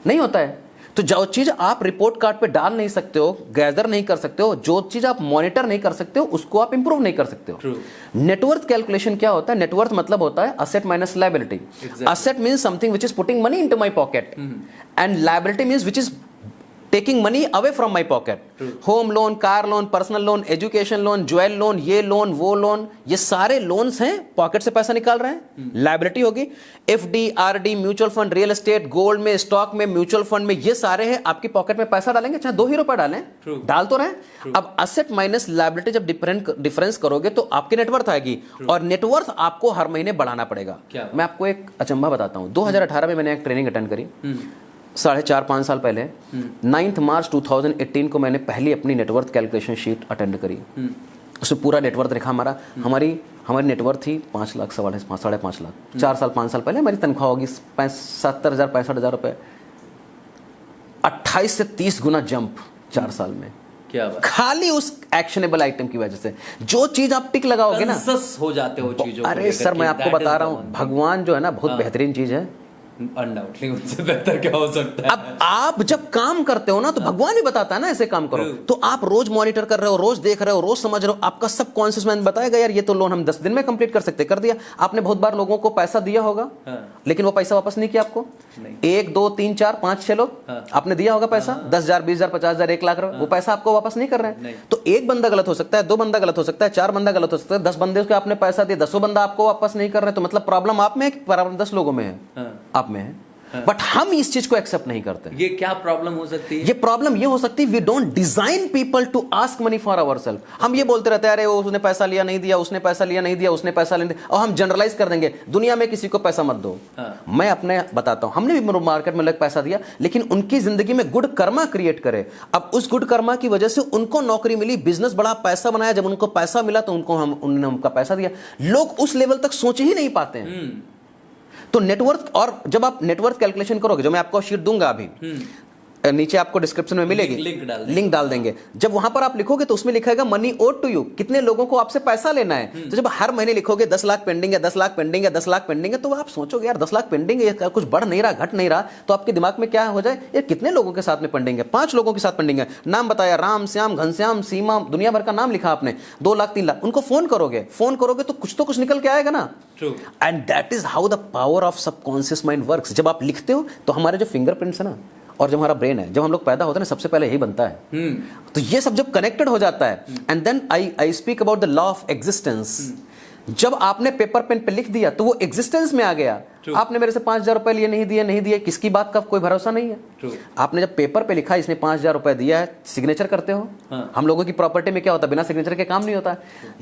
नहीं होता है। तो जो चीज आप रिपोर्ट कार्ड पे डाल नहीं सकते हो, गैदर नहीं कर सकते हो, जो चीज आप मॉनिटर नहीं कर सकते हो, उसको आप इंप्रूव नहीं कर सकते हो। नेटवर्थ कैलकुलेशन क्या होता है? नेटवर्थ मतलब होता है asset minus liability. Asset means something which is putting money into my pocket, and liability means which is taking money away from my pocket. Home loan, car loan, personal loan, education loan, jewel loan, ये loan वो loan, ये सारे loans हैं, pocket से पैसा निकाल रहे हैं, लायबिलिटी होगी। FD, RD, mutual fund, real estate, gold में, स्टॉक में, म्यूचुअल फंड में, ये सारे हैं आपकी पॉकेट में पैसा डालेंगे, चाहे 2 ही रुपए डालें, डाल तो रहे। अब असेट माइनस लायबिलिटी जब डिफरेंस करोगे तो आपकी नेटवर्थ आएगी, और नेटवर्थ आपको हर महीने बढ़ाना पड़ेगा। मैं आपको एक अचंभा बताता हूँ। 2018 में मैंने एक ट्रेनिंग अटेंड करी, 4.5-5 साल पहले। 9 मार्च 2018 को मैंने पहली अपनी नेटवर्थ कैलकुलेशन शीट अटेंड करी। उसमें पूरा नेटवर्थ लिखा हमारा। हमारी नेटवर्थ थी 5 लाख, 5.5 लाख। 4 साल 5 साल पहले हमारी तनख्वाह होगी 70,000 65,000 रुपए। 28 से 30 गुना जंप 4 साल में। क्या बात? खाली उस एक्शनेबल आइटम की वजह से। जो चीज आप टिक लगाओगे ना, कंसस हो जाते हो चीजों को। अरे सर, मैं आपको बता रहा हूं, भगवान जो है ना, बहुत बेहतरीन चीज है। अनडाउटली उनसे बेहतर क्या हो सकता है? अब आप जब काम करते हो ना, तो भगवान ही बताता है ना ऐसे काम करो। तो आप रोज मॉनिटर कर रहे हो, रोज देख रहे हो, रोज समझ रहे हो, आपका सब कॉन्शियस माइंड बताएगा यार ये तो लोन हम 10 दिन में कंप्लीट कर सकते, कर दिया। आपने बहुत बार लोगों को पैसा दिया होगा, लेकिन वो पैसा वापस नहीं किया आपको। 1 2 3 4 5 6 लोग आपने दिया होगा पैसा, 10,000 20,000 50,000 1 लाख रुपए, वो पैसा आपको वापस नहीं कर रहे हैं। तो एक बंदा गलत हो सकता है, 2 बंदा गलत हो सकता है, 4 बंदा गलत हो सकता है, 10 बंदे को आपने पैसा दिया, 10 बंदा आपको वापस नहीं कर रहे, तो मतलब प्रॉब्लम आप में है कि प्रॉब्लम 10 लोगों में है? आप में है। बट हम इस चीज को एक्सेप्ट नहीं करते। ये क्या प्रॉब्लम हो सकती है? ये प्रॉब्लम ये हो सकती है, we don't design people to ask money for ourselves. हम ये बोलते रहते हैं, अरे उसने पैसा लिया नहीं दिया, उसने पैसा लिया नहीं दिया, उसने पैसा नहीं दिया, और हम जनरलाइज कर देंगे दुनिया में किसी को पैसा मत दो। मैं अपने बताता हूं, हमने भी मार्केट में लोग पैसा दिया, लेकिन उनकी जिंदगी में गुड कर्मा क्रिएट करे। अब उस गुड कर्मा की वजह से उनको नौकरी मिली, बिजनेस बड़ा, पैसा बनाया, जब उनको पैसा मिला तो उन्होंने उनका पैसा दिया। लोग उस लेवल तक सोच ही नहीं पाते हैं। तो नेटवर्थ, और जब आप नेटवर्थ कैलकुलेशन करोगे, जो मैं आपको शीट दूंगा अभी, नीचे आपको डिस्क्रिप्शन में मिलेगी, लिंक डाल देंगे। जब वहां पर आप लिखोगे तो उसमें लिखेगा मनी ओड टू यू, कितने लोगों को आपसे पैसा लेना है। तो जब हर महीने लिखोगे 10 लाख पेंडिंग है, 10 लाख पेंडिंग है, 10 लाख पेंडिंग है, तो आप सोचोगे यार 10 लाख पेंडिंग है, कुछ बढ़ नहीं रहा, घट नहीं रहा, तो आपके दिमाग में क्या हो जाए, यार कितने लोगों के साथ में पेंडिंग है? 5 लोगों के साथ पेंडिंग है। नाम बताया, राम श्याम घनश्याम सीमा, दुनिया भर का नाम लिखा आपने, 2 लाख 3 लाख। उनको फोन करोगे तो कुछ निकल के आएगा ना। And that is how the power of subconscious mind works. जब आप लिखते हो तो हमारे जो फिंगरप्रिंट्स है ना, और जब हमारा ब्रेन है, जब हम लोग पैदा होते हैं ना, सबसे पहले यही बनता है। तो ये सब जब कनेक्टेड हो जाता है, and then I speak about the law of existence. जब आपने पेपर पेन पे लिख दिया तो वो एग्जिस्टेंस में आ गया। आपने मेरे से 5,000 रुपए लिए, नहीं दिए, किसकी बात का कोई भरोसा नहीं है। आपने जब पेपर पे लिखा इसने 5,000 रुपए दिया है, सिग्नेचर करते हो। हम लोगों की प्रॉपर्टी में क्या होता है, बिना सिग्नेचर के काम नहीं होता।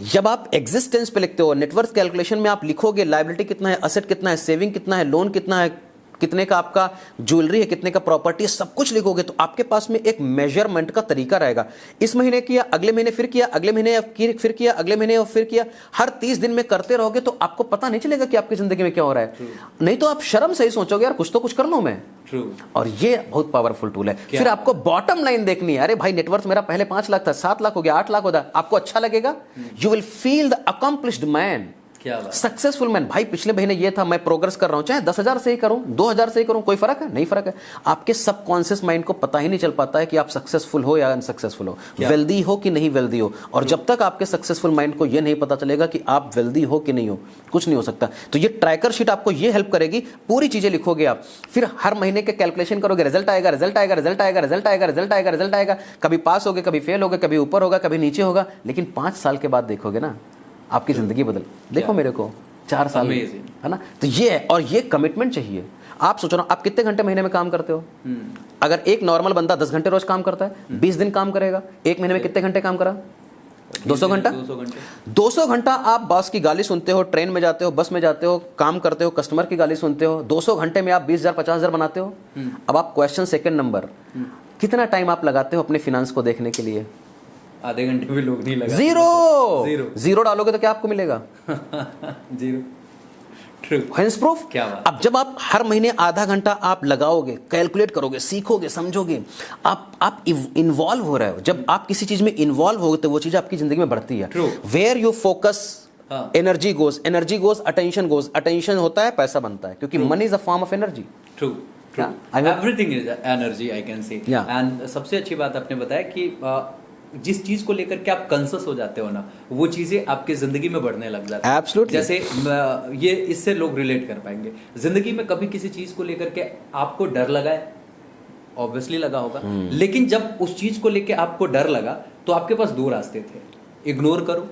जब आप एग्जिस्टेंस पे लिखते हो, नेटवर्थ कैलकुलेशन में आप लिखोगे लायबिलिटी कितना है, असेट कितना है, सेविंग कितना है, लोन कितना है, कितने का आपका ज्वेलरी है, कितने का प्रॉपर्टी है, सब कुछ लिखोगे तो आपके पास में एक मेजरमेंट का तरीका रहेगा। इस महीने किया, अगले महीने फिर किया, अगले महीने फिर किया, अगले महीने और फिर किया, हर 30 दिन में करते रहोगे तो आपको पता नहीं चलेगा कि आपकी जिंदगी में क्या हो रहा है। नहीं तो आप शर्म से ही सोचोगे यार कुछ तो कुछ कर लूं मैं। और ये बहुत पावरफुल टूल है। फिर आपको बॉटम लाइन देखनी है, अरे भाई नेटवर्थ मेरा पहले 5 लाख था, 7 लाख हो गया, 8 लाख हो गया, आपको अच्छा लगेगा। You will feel the accomplished man, successful man. भाई पिछले महीने ये था, मैं प्रोग्रेस कर रहा हूं, चाहे 10,000 से ही करूं, 2,000 से ही करूं, कोई फर्क है? नहीं फर्क है। आपके सबकॉन्शियस माइंड को पता ही नहीं चल पाता है कि आप सक्सेसफुल हो या अनसक्सेसफुल हो, वेल्दी हो कि नहीं वेल्दी हो। और जब तक आपके सक्सेसफुल माइंड को ये नहीं पता चलेगा कि आप वेल्दी हो कि नहीं हो, कुछ नहीं हो सकता। तो ये ट्रैकर शीट आपको ये हेल्प करेगी, पूरी चीजें लिखोगे आप, फिर हर महीने के कैलकुलेशन करोगे, रिजल्ट आएगा, रिजल्ट आएगा, रिजल्ट आएगा, रिजल्ट आएगा, रिजल्ट आएगा, रिजल्ट आएगा। कभी पास होगे, कभी फेल होगे, कभी ऊपर होगा, कभी नीचे होगा, लेकिन 5 साल के बाद देखोगे ना आपकी जिंदगी बदल। देखो मेरे को 4 साल है ना। तो ये है, और ये कमिटमेंट चाहिए। आप सोचो ना, आप कितने घंटे महीने में काम करते हो? अगर एक नॉर्मल बंदा 10 घंटे रोज काम करता है, 20 दिन काम करेगा, एक महीने में कितने घंटे काम करा? 200 घंटा। 200 घंटा आप बॉस की गाली सुनते हो, ट्रेन में जाते हो, बस में जाते हो, काम करते हो, कस्टमर की गाली सुनते हो। 200 घंटे में आप 20,000 50,000 बनाते हो। अब आप क्वेश्चन सेकंड नंबर, कितना टाइम आप लगाते हो अपने फिनांस को देखने के लिए? आधे घंटे भी लोग नहीं लगा। जीरो डालोगे तो क्या आपको मिलेगा? जीरो। ट्रू। Hence proof. क्या बात। अब जब आप हर महीने आधा घंटा आप लगाओगे, कैलकुलेट करोगे, सीखोगे, समझोगे, आप इन्वॉल्व हो रहे हो। जब आप किसी चीज में इन्वॉल्व होगे तो वो चीज आपकी जिंदगी में बढ़ती है। Where you focus energy goes, attention होता है, पैसा बनता है, क्योंकि money is a form of energy. True. Everything is energy, I can say. And सबसे अच्छी बात आपने बताया कि जिस चीज को लेकर के आप कंसस हो जाते हो ना, वो चीजें आपकी जिंदगी में बढ़ने लग जाती है। Absolutely. जैसे ये इससे लोग रिलेट कर पाएंगे। जिंदगी में कभी किसी चीज को लेकर के आपको डर लगा है, ऑब्वियसली लगा होगा, लेकिन जब उस चीज को लेकर आपको डर लगा तो आपके पास दो रास्ते थे। इग्नोर करो,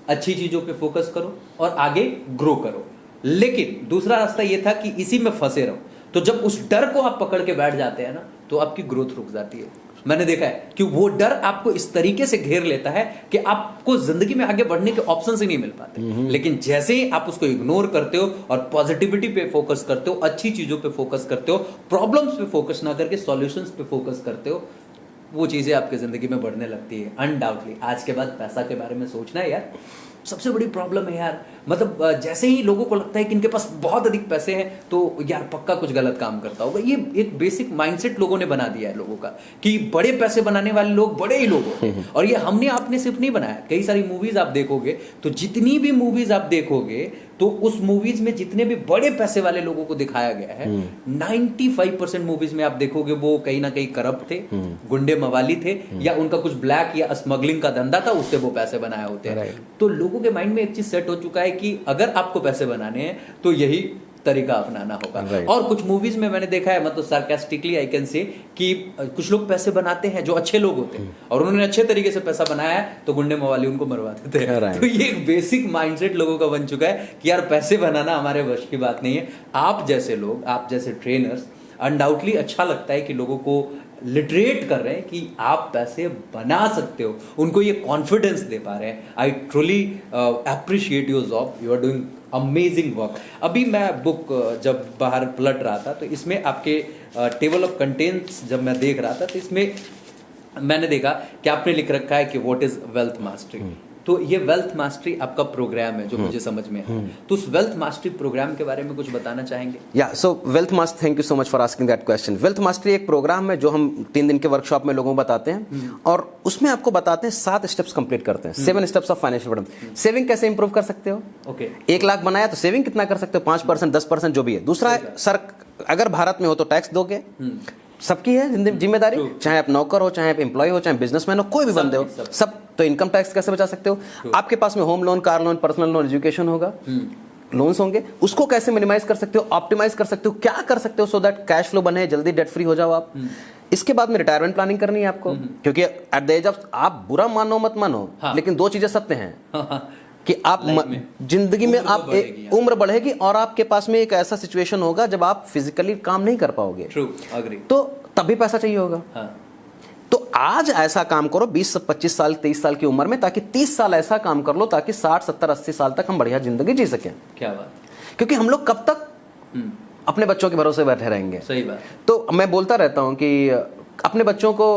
अच्छी चीजों पे फोकस करो और आगे ग्रो करो। लेकिन दूसरा रास्ता ये था कि इसी में फंसे रहो। तो जब उस डर को आप पकड़ के बैठ जाते हैं ना, तो आपकी ग्रोथ रुक जाती है। मैंने देखा है कि वो डर आपको इस तरीके से घेर लेता है कि आपको जिंदगी में आगे बढ़ने के ऑप्शंस ही नहीं मिल पाते। लेकिन जैसे ही आप उसको इग्नोर करते हो और पॉजिटिविटी पे फोकस करते हो, अच्छी चीजों पे फोकस करते हो, प्रॉब्लम्स पे फोकस ना करके सॉल्यूशंस पे फोकस करते हो, वो चीजें आपकी जिंदगी में बढ़ने लगती है। अनडाउटली आज के बाद पैसा के बारे में सोचना है यार, सबसे बड़ी प्रॉब्लम है यार। मतलब जैसे ही लोगों को लगता है कि इनके पास बहुत अधिक पैसे हैं तो यार पक्का कुछ गलत काम करता होगा। ये एक बेसिक माइंडसेट लोगों ने बना दिया है लोगों का कि बड़े पैसे बनाने वाले लोग बड़े ही लोग होते हैं। और ये हमने आपने सिर्फ नहीं बनाया। कई सारी मूवीज आप देखोगे तो जितनी भी मूवीज आप देखोगे तो उस मूवीज में जितने भी बड़े पैसे वाले लोगों को दिखाया गया है, 95% मूवीज में आप देखोगे वो कहीं ना कहीं करप्ट थे, गुंडे मवाली थे, या उनका कुछ ब्लैक या स्मगलिंग का धंधा था, उससे वो पैसे बनाए होते हैं। तो लोगों के माइंड में एक चीज सेट हो चुका है कि अगर आपको पैसे बनाने हैं तो यही तरीका अपनाना होगा। और कुछ मूवीज में मैंने देखा है, मतलब सार्कास्टिकली आई कैन से, कि कुछ लोग पैसे बनाते हैं जो अच्छे लोग होते हैं और उन्होंने अच्छे तरीके से पैसा बनाया है तो गुंडे मवाली उनको मरवा देते हैं। तो ये एक बेसिक माइंडसेट लोगों का बन चुका है कि यार पैसे बनाना हमारे वश की बात नहीं है। आप जैसे लोग, आप जैसे ट्रेनर्स, अनडाउटली अच्छा लगता है कि लोगों को लिटरेट कर रहे हैं कि आप पैसे बना सकते हो, उनको ये कॉन्फिडेंस दे पा रहे हैं। I truly appreciate your job, you are doing amazing work. अभी मैं बुक जब बाहर पलट रहा था तो इसमें आपके टेबल ऑफ कंटेंट्स जब मैं देख रहा था तो इसमें मैंने देखा कि आपने लिख रखा है कि व्हाट इज वेल्थ मास्टरी। तो ये वेल्थ मास्टरी आपका प्रोग्राम है जो मुझे समझ में है। तो उस वेल्थ मास्टरी प्रोग्राम के बारे में कुछ बताना चाहेंगे? या सो wealth mastery, thank you so much for asking that question. Wealth mastery एक प्रोग्राम है जो हम 3 दिन के वर्कशॉप में लोगों को बताते हैं और उसमें आपको बताते हैं 7 स्टेप्स कंप्लीट करते हैं, 7 steps of financial freedom. Saving कैसे इंप्रूव कर सकते हो, 1 लाख बनाया तो सेविंग कितना कर सकते हो, 5%, 10% जो भी है। दूसरा है सर, अगर भारत में हो तो टैक्स दोगे, सबकी है जिम्मेदारी, चाहे आप नौकर हो, चाहे आप एम्प्लॉय हो, चाहे बिजनेसमैन हो, कोई भी बंदे हो, सब। तो इनकम टैक्स कैसे बचा सकते हो, आपके पास में home loan, car loan, personal loan, education होगा, लोन्स होंगे, उसको कैसे मिनिमाइज कर सकते हो, ऑप्टिमाइज कर सकते हो, क्या कर सकते हो सो दैट कैश फ्लो बने, जल्दी डेट फ्री हो जाओ आप। इसके बाद में रिटायरमेंट प्लानिंग करनी है आपको, क्योंकि एट द एज ऑफ, आप बुरा मानो मत मानो, लेकिन 2 चीजें सत्य हैं कि आप जिंदगी में आप उम्र बढ़ेगी और आपके पास में एक ऐसा सिचुएशन होगा जब आप फिजिकली काम नहीं कर पाओगे। True, agree. तो तभी पैसा चाहिए होगा। तो आज ऐसा काम करो 20 से 25 साल 23 साल की उम्र में, ताकि 30 साल ऐसा काम कर लो ताकि 60 70 80 साल तक हम बढ़िया जिंदगी जी सकें। क्या बात। क्योंकि हम लोग कब तक अपने बच्चों के भरोसे बैठे रहेंगे। सही बात। तो मैं बोलता रहता हूं कि अपने बच्चों को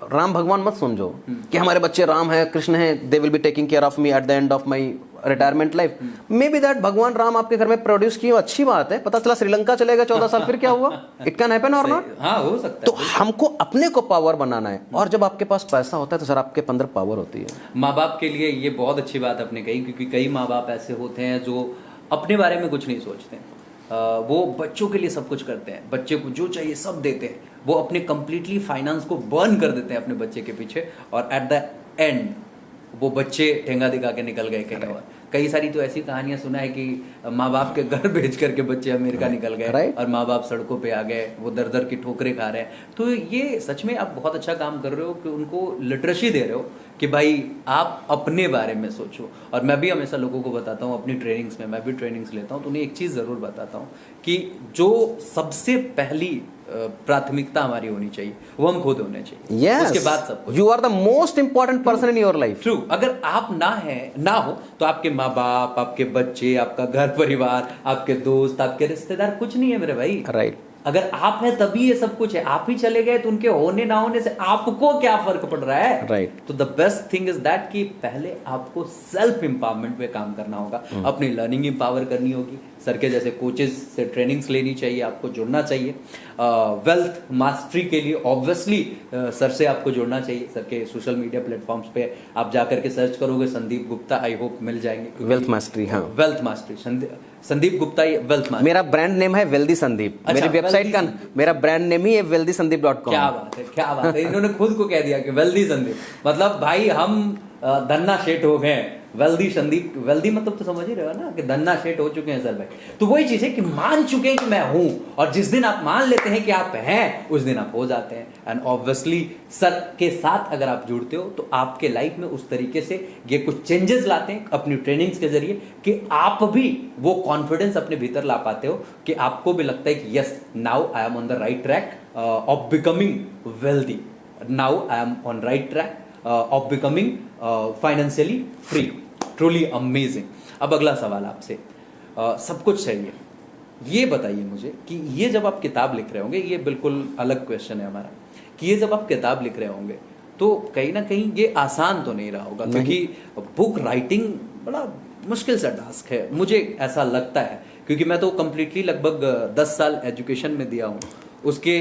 राम भगवान मत समझो कि हमारे बच्चे राम है, कृष्ण है, they will be taking care of me at the end of my retirement life. May be that भगवान राम आपके घर में प्रोड्यूस किए, अच्छी बात है, पता चला श्रीलंका चलेगा 14 साल, फिर क्या हुआ? इट कैन हैपन और नॉट। हाँ, हो सकता है। तो हमको अपने को पावर बनाना है, और जब आपके पास पैसा होता है तो सर आपके अंदर पावर होती है। माँ बाप के लिए ये बहुत अच्छी बात आपने कही, क्योंकि कई माँ बाप ऐसे होते हैं जो अपने बारे में कुछ नहीं सोचते। वो बच्चों के लिए सब कुछ करते हैं, बच्चे को जो चाहिए सब देते हैं, वो अपने कंप्लीटली फाइनेंस को बर्न कर देते हैं अपने बच्चे के पीछे, और एट द एंड वो बच्चे ठेंगा दिखा के निकल गए कहीं और। कई सारी तो ऐसी कहानियां सुना है कि माँ बाप के घर भेज करके बच्चे अमेरिका निकल गए और माँ बाप सड़कों पे आ गए, वो दर दर की ठोकरें खा रहे हैं। तो ये सच में आप बहुत अच्छा काम कर रहे हो कि उनको लिटरेसी दे रहे हो कि भाई आप अपने बारे में सोचो। और मैं भी हमेशा लोगों को बताता हूँ अपनी ट्रेनिंग्स में, मैं भी ट्रेनिंग्स लेता हूँ तो उन्हें एक चीज़ ज़रूर बताता हूँ कि जो सबसे पहली प्राथमिकता हमारी होनी चाहिए वो हम खुद होने चाहिए। yes. उसके बाद सब कुछ। You are the most important person in your life. True. अगर आप ना हो तो आपके माँ बाप, आपके बच्चे, आपका घर परिवार, आपके दोस्त, आपके रिश्तेदार कुछ नहीं है मेरे भाई। राइट। अगर आप हैं तभी ये सब कुछ है, आप ही चले गए तो उनके होने ना होने से आपको क्या फर्क पड़ रहा है? राइट। तो the best thing is that कि पहले आपको सेल्फ एम्पावरमेंट पे काम करना होगा, अपनी लर्निंग एम्पावर करनी होगी, सर के जैसे कोचेस से ट्रेनिंग्स लेनी चाहिए, आपको जुड़ना चाहिए। वेल्थ मास्टरी के लिए ऑब्वियसली सर से आपको जुड़ना चाहिए। सर के सोशल मीडिया प्लेटफॉर्म्स पे आप जाकर के सर्च करोगे संदीप गुप्ता, आई होप मिल जाएंगे। वेल्थ मास्टरी, हाँ, वेल्थ मास्टरी संदीप गुप्ता, ये वेल्थ मास्टरी। मेरा ब्रांड नेम है वेल्दी संदीप। अच्छा, मेरी वेबसाइट का मेरा ब्रांड नेम ही है wealthysandeep.com। क्या बात है, क्या बात है, इन्होंने खुद को कह दिया कि वेल्दी संदीप। मतलब भाई हम धन्ना शेठ हो गए, वेल्दी संदीप। वेल्दी मतलब तो समझ ही रहे हो ना कि धन्ना शेठ हो चुके हैं सर भाई। तो वही चीज है कि मान चुके हैं कि मैं हूं, और जिस दिन आप मान लेते हैं कि आप हैं उस दिन आप हो जाते हैं। एंड ऑब्वियसली सर के साथ अगर आप जुड़ते हो तो आपके लाइफ में उस तरीके से ये कुछ चेंजेस लाते हैं अपनी ट्रेनिंग्स के जरिए कि आप भी वो कॉन्फिडेंस अपने भीतर ला पाते हो कि आपको भी लगता है कि yes, now I am on the right track of becoming wealthy, now I am on right track of becoming financially free. Truly amazing. अब अगला सवाल आपसे, सब कुछ सही है, ये बताइए मुझे कि ये जब आप किताब लिख रहे होंगे, ये बिल्कुल अलग क्वेश्चन है हमारा, कि ये जब आप किताब लिख रहे होंगे तो कहीं ना कहीं ये आसान तो नहीं रहा होगा, क्योंकि बुक राइटिंग बड़ा मुश्किल सा टास्क है, मुझे ऐसा लगता है, क्योंकि मैं तो कंप्लीटली लगभग 10 साल एजुकेशन में दिया हूँ। उसके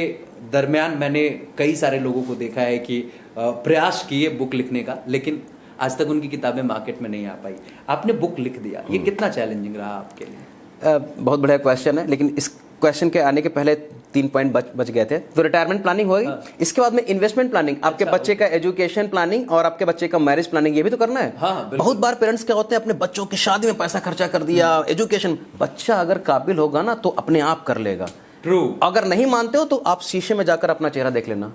दरमियान मैंने कई सारे लोगों को देखा है कि प्रयास किए बुक लिखने का, लेकिन आज तक उनकी किताबें मार्केट में नहीं आ पाई। आपने बुक लिख दिया, ये कितना चैलेंजिंग रहा आपके लिए? बहुत बढ़िया क्वेश्चन है, लेकिन इस क्वेश्चन के आने के पहले 3 पॉइंट बच गए थे। तो रिटायरमेंट प्लानिंग हो गई, हाँ। इसके बाद में इन्वेस्टमेंट प्लानिंग, आपके बच्चे का एजुकेशन प्लानिंग और आपके बच्चे का मैरिज प्लानिंग, ये भी तो करना है। हाँ, बहुत बार पेरेंट्स क्या होते हैं, अपने बच्चों की शादी में पैसा खर्चा कर दिया, एजुकेशन। बच्चा अगर काबिल होगा ना तो अपने आप कर लेगा। ट्रू। अगर नहीं मानते हो तो आप शीशे में जाकर अपना चेहरा देख लेना।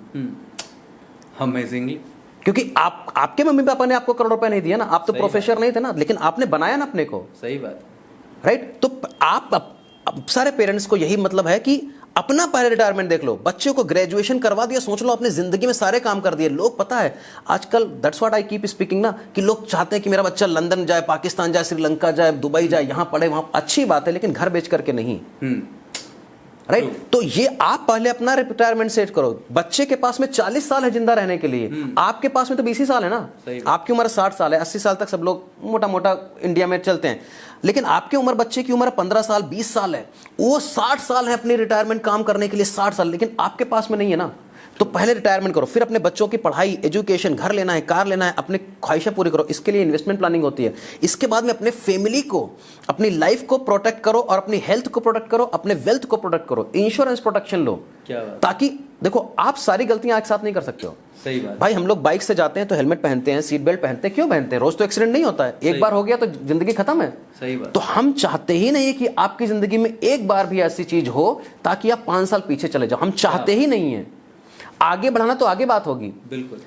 अमेजिंगली। क्योंकि आपके मम्मी पापा ने आपको करोड़ रुपए नहीं दिया ना, आप तो प्रोफेसर नहीं थे ना, लेकिन आपने बनाया ना अपने को। सही बात, राइट। तो आप सारे पेरेंट्स को यही मतलब है कि अपना पहले रिटायरमेंट देख लो। बच्चे को ग्रेजुएशन करवा दिया, सोच लो अपनी जिंदगी में सारे काम कर दिए। लोग पता है आजकल, that's what I keep speaking ना, कि लोग चाहते हैं कि मेरा बच्चा लंदन जाए, पाकिस्तान जाए, श्रीलंका जाए, दुबई जाए, यहां पढ़े, वहां। अच्छी बात है, लेकिन घर बेच करके नहीं। राइट। तो ये आप पहले अपना रिटायरमेंट सेट करो। बच्चे के पास में 40 साल है जिंदा रहने के लिए, आपके पास में तो 20 ही साल है ना। आपकी उम्र 60 साल है, 80 साल तक सब लोग मोटा मोटा इंडिया में चलते हैं, लेकिन आपकी उम्र, बच्चे की उम्र 15 साल 20 साल है, वो 60 साल है अपनी रिटायरमेंट काम करने के लिए, 60 साल, लेकिन आपके पास में नहीं है ना। तो पहले रिटायरमेंट करो, फिर अपने बच्चों की पढ़ाई, एजुकेशन, घर लेना है, कार लेना है, अपने ख्वाहिशें पूरी करो, इसके लिए इन्वेस्टमेंट प्लानिंग होती है। इसके बाद में अपने फैमिली को, अपनी लाइफ को प्रोटेक्ट करो और अपनी हेल्थ को प्रोटेक्ट करो, अपने वेल्थ को प्रोटेक्ट करो, इंश्योरेंस प्रोटेक्शन लो। ताकि देखो, आप सारी गलतियां एक साथ नहीं कर सकते हो। सही बात भाई, हम लोग बाइक से जाते हैं तो हेलमेट पहनते हैं, सीट बेल्ट पहनते हैं, क्यों पहनते हैं? रोज तो एक्सीडेंट नहीं होता है, एक बार हो गया तो जिंदगी खत्म है। सही बात। तो हम चाहते ही नहीं कि आपकी जिंदगी में एक बार भी ऐसी चीज हो ताकि आप 5 साल पीछे चले जाओ। हम चाहते ही नहीं है। आगे बढ़ाना तो आगे बात होगी, बिल्कुल,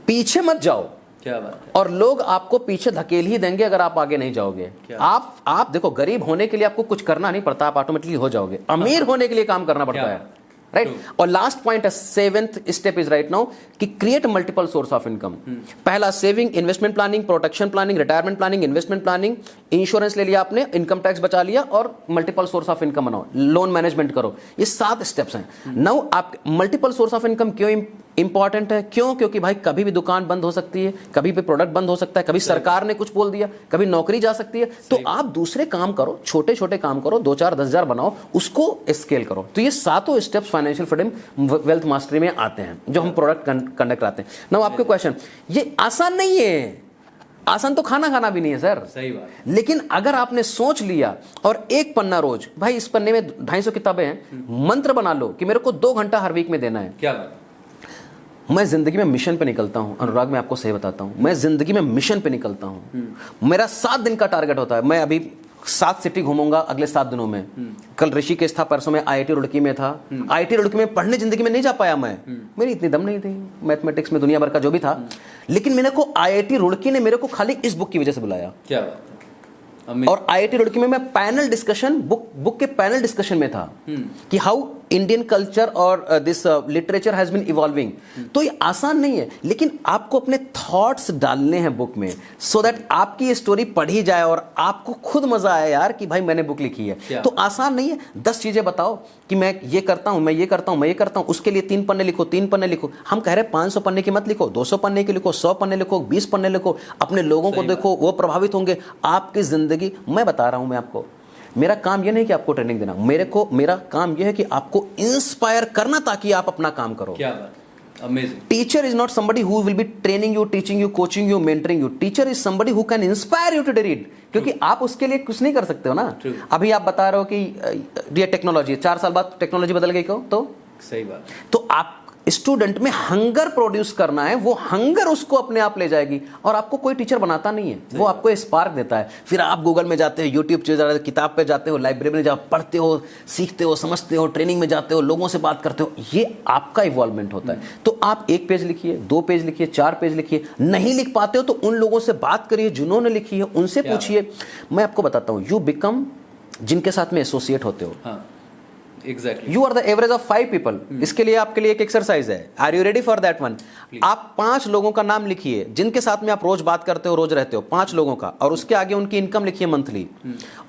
पीछे मत जाओ। क्या बात है। और लोग आपको पीछे धकेल ही देंगे अगर आप आगे नहीं जाओगे। आप देखो, गरीब होने के लिए आपको कुछ करना नहीं पड़ता, आप ऑटोमेटिकली हो जाओगे। अमीर होने के लिए काम करना पड़ता है। राइट। और लास्ट पॉइंट है, 7th step is right now, कि create multiple source of income. पहला saving, investment planning, protection planning, retirement planning, investment planning, insurance ले लिया आपने, इनकम टैक्स बचा लिया, और मल्टीपल सोर्स ऑफ इनकम बनाओ, लोन मैनेजमेंट करो। ये 7 स्टेप्स हैं। नाउ आप मल्टीपल सोर्स ऑफ इनकम क्यों इंपॉर्टेंट है? क्यों? क्योंकि भाई कभी भी दुकान बंद हो सकती है, कभी भी प्रोडक्ट बंद हो सकता है, कभी सरकार ने कुछ बोल दिया, कभी नौकरी जा सकती है। तो आप दूसरे काम करो, छोटे छोटे काम करो, 2-4 10,000 बनाओ, उसको स्केल करो। तो ये 7 steps financial freedom wealth mastery में आते हैं, जो हम प्रोडक्ट कंडक्ट कराते हैं। नाउ आपके क्वेश्चन, ये आसान नहीं है। आसान तो खाना भी नहीं है सर। सही बात। लेकिन अगर आपने सोच लिया और एक पन्ना रोज, भाई इस पन्ने में 250 किताबें हैं, मंत्र बना लो कि मेरे को 2 घंटा हर वीक में देना है। क्या बात। मैं जिंदगी में मिशन पे निकलता हूं अनुराग, मैं आपको सही बताता हूं, मैं जिंदगी में मिशन पे निकलता हूं। मेरा 7 दिन का टारगेट होता है। मैं अभी 7 सिटी घूमूंगा अगले 7 दिनों में। कल ऋषिकेश था, परसों में IIT रुड़की में था। IIT रुड़की में पढ़ने जिंदगी में नहीं जा पाया मैं, मेरी इतनी दम नहीं थी मैथमेटिक्स में, दुनिया भर का जो भी था। लेकिन मेरे को IIT रुड़की ने मेरे को खाली इस बुक की वजह से बुलाया। क्या बात है। और IIT रुड़की में मैं पैनल डिस्कशन, बुक के पैनल डिस्कशन में था कि हाउ इंडियन कल्चर और this literature has been evolving. तो ये आसान नहीं है, लेकिन आपको अपने थॉट्स डालने हैं बुक में, सो दैट आपकी ये स्टोरी पढ़ी जाए और आपको खुद मजा आए यार कि भाई मैंने बुक लिखी है। तो आसान नहीं है, 10 चीजें बताओ कि मैं ये करता हूं, मैं ये करता हूं, मैं ये करता हूं, उसके लिए 3 पन्ने लिखो, 3 पन्ने लिखो। हम कह रहे हैं 500 पन्ने की मत लिखो, 200 पन्ने की लिखो, 100 पन्ने लिखो, 20 पन्ने लिखो, अपने लोगों को देखो, वो प्रभावित होंगे। आपकी जिंदगी, मैं बता रहा हूं, मैं आपको, मेरा काम यह नहीं कि आपको ट्रेनिंग देना, मेरा काम यह है कि आपको इंस्पायर करना ताकि आप अपना काम करो। क्या बात, amazing. Teacher is not somebody who will be training you, teaching you, coaching you, mentoring you. Teacher is somebody who can inspire you to read. क्योंकि आप उसके लिए कुछ नहीं कर सकते हो ना। अभी आप बता रहे हो कि ये टेक्नोलॉजी, 4 साल बाद टेक्नोलॉजी बदल गई, क्यों? तो सही बात। तो आप स्टूडेंट में हंगर प्रोड्यूस करना है, वो हंगर उसको अपने आप ले जाएगी। और आपको कोई टीचर बनाता नहीं है, वो आपको स्पार्क देता है। फिर आप गूगल में जाते हो, यूट्यूब पे जाते हो, किताब पे जाते हो, लाइब्रेरी में जाते हो, पढ़ते हो, सीखते हो, समझते हो, ट्रेनिंग में जाते हो, लोगों से बात करते हो। ये आपका इवॉल्वमेंट होता है। तो आप 1 पेज लिखिए, 2 पेज लिखिए, 4 पेज लिखिए। नहीं लिख पाते हो तो उन लोगों से बात करिए जिन्होंने लिखी है, उनसे पूछिए। मैं आपको बताता हूं, यू बिकम, जिनके साथ में एसोसिएट होते हो, Exactly. You are the average of 5 people. इसके लिए आपके लिए एक एक्सरसाइज है। Are you ready for that one? आप 5 लोगों का नाम लिखिए जिनके साथ में आप रोज बात करते हो, रोज रहते हो, 5 लोगों का, और उसके आगे उनकी इनकम लिखिए मंथली,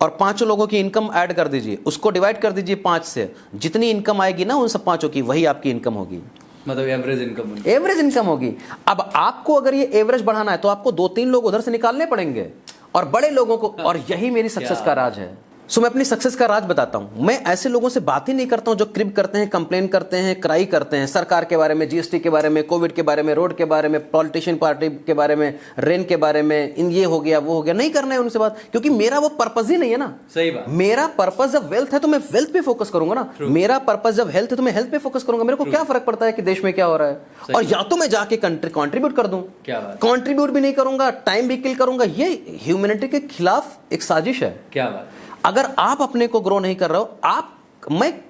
और 5 लोगों की इनकम ऐड कर दीजिए, उसको डिवाइड कर दीजिए 5 से। जितनी इनकम आएगी ना उन सब 5 की, वही आपकी इनकम होगी, मतलब एवरेज इनकम। एवरेज इनकम होगी। अब आपको अगर ये एवरेज बढ़ाना है तो आपको 2-3 लोग उधर से निकालने पड़ेंगे और बड़े लोगों को, और यही मेरी सक्सेस का राज है। सो मैं अपनी सक्सेस का राज बताता हूं। मैं ऐसे लोगों से बात ही नहीं करता हूं जो क्रिब करते हैं, कंप्लेन करते हैं, क्राई करते हैं सरकार के बारे में, जीएसटी के बारे में, कोविड के बारे में, रोड के बारे में, पॉलिटिशियन पार्टी के बारे में, रेन के बारे में, इन ये हो गया वो हो गया। नहीं करना है उनसे बात, क्योंकि मेरा वो पर्पज ही नहीं है ना। सही बात। मेरा पर्पज जब वेल्थ है तो मैं वेल्थ पे फोकस करूंगा ना। मेरा पर्पज जब हेल्थ है तो मैं हेल्थ पे फोकस करूंगा। मेरे को क्या फर्क पड़ता है कि देश में क्या हो रहा है। और या तो मैं जाके कंट्रीब्यूट कर दूं, कंट्रीब्यूट भी नहीं करूंगा, टाइम भी किल करूंगा। ये ह्यूमैनिटी के खिलाफ एक साजिश है। क्या बात। अगर आप अपने को ग्रो नहीं कर रहे हो,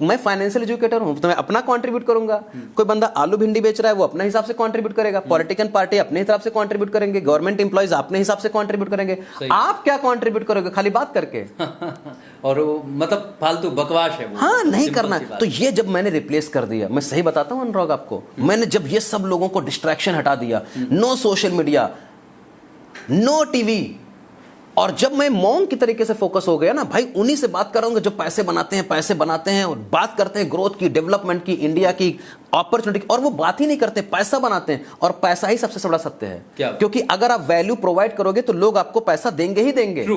मैं फाइनेंशियल एजुकेटर हूं तो मैं अपना कंट्रीब्यूट करूंगा। कोई बंदा आलू भिंडी बेच रहा है, वो अपने हिसाब से कंट्रीब्यूट करेगा। पॉलिटिकल पार्टी अपने हिसाब से कंट्रीब्यूट करेंगे, गवर्नमेंट एम्प्लॉइज अपने हिसाब से कंट्रीब्यूट करेंगे। आप क्या कंट्रीब्यूट करोगे? खाली बात करके और मतलब फालतू बकवास है वो। हाँ, नहीं करना। तो ये जब मैंने रिप्लेस कर दिया, मैं सही बताता हूं अनुराग आपको, मैंने जब ये सब लोगों को डिस्ट्रैक्शन हटा दिया, no social media, no TV, और जब मैं मॉन्क की तरीके से फोकस हो गया ना, भाई उन्हीं से बात कर रहा हूं जो पैसे बनाते हैं और बात करते हैं ग्रोथ की, डेवलपमेंट की, इंडिया की, अपॉर्चुनिटी की, और वो बात ही नहीं करते, पैसा बनाते हैं। और पैसा ही सबसे बड़ा सत्य है, क्योंकि अगर आप वैल्यू प्रोवाइड करोगे तो लोग आपको पैसा देंगे ही देंगे। True,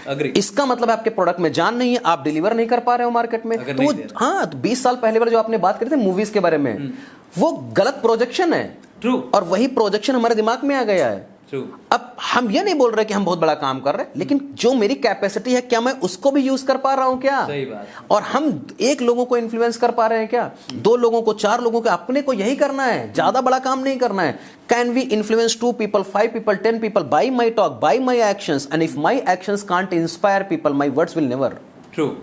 agree. इसका मतलब आपके प्रोडक्ट में जान नहीं है, आप डिलीवर नहीं कर पा रहे हो मार्केट में। तो हाँ, 20 साल पहले वाले जो आपने बात करी थी मूवीज के बारे में, वो गलत प्रोजेक्शन है। ट्रू। और वही प्रोजेक्शन हमारे दिमाग में आ गया है। अब हम ये नहीं बोल रहे कि हम बहुत बड़ा काम कर रहे हैं, लेकिन जो मेरी कैपेसिटी है, क्या मैं उसको भी यूज कर पा रहा हूं क्या? सही बात। और हम 1 लोगों को इन्फ्लुएंस कर पा रहे हैं क्या? 2 लोगों को, 4 लोगों को? अपने को यही करना है, ज्यादा बड़ा काम नहीं करना है। Can we influence 2 people, 5 people, 10 people by my talk, by my actions, and if my actions can't inspire people, my words will never. True.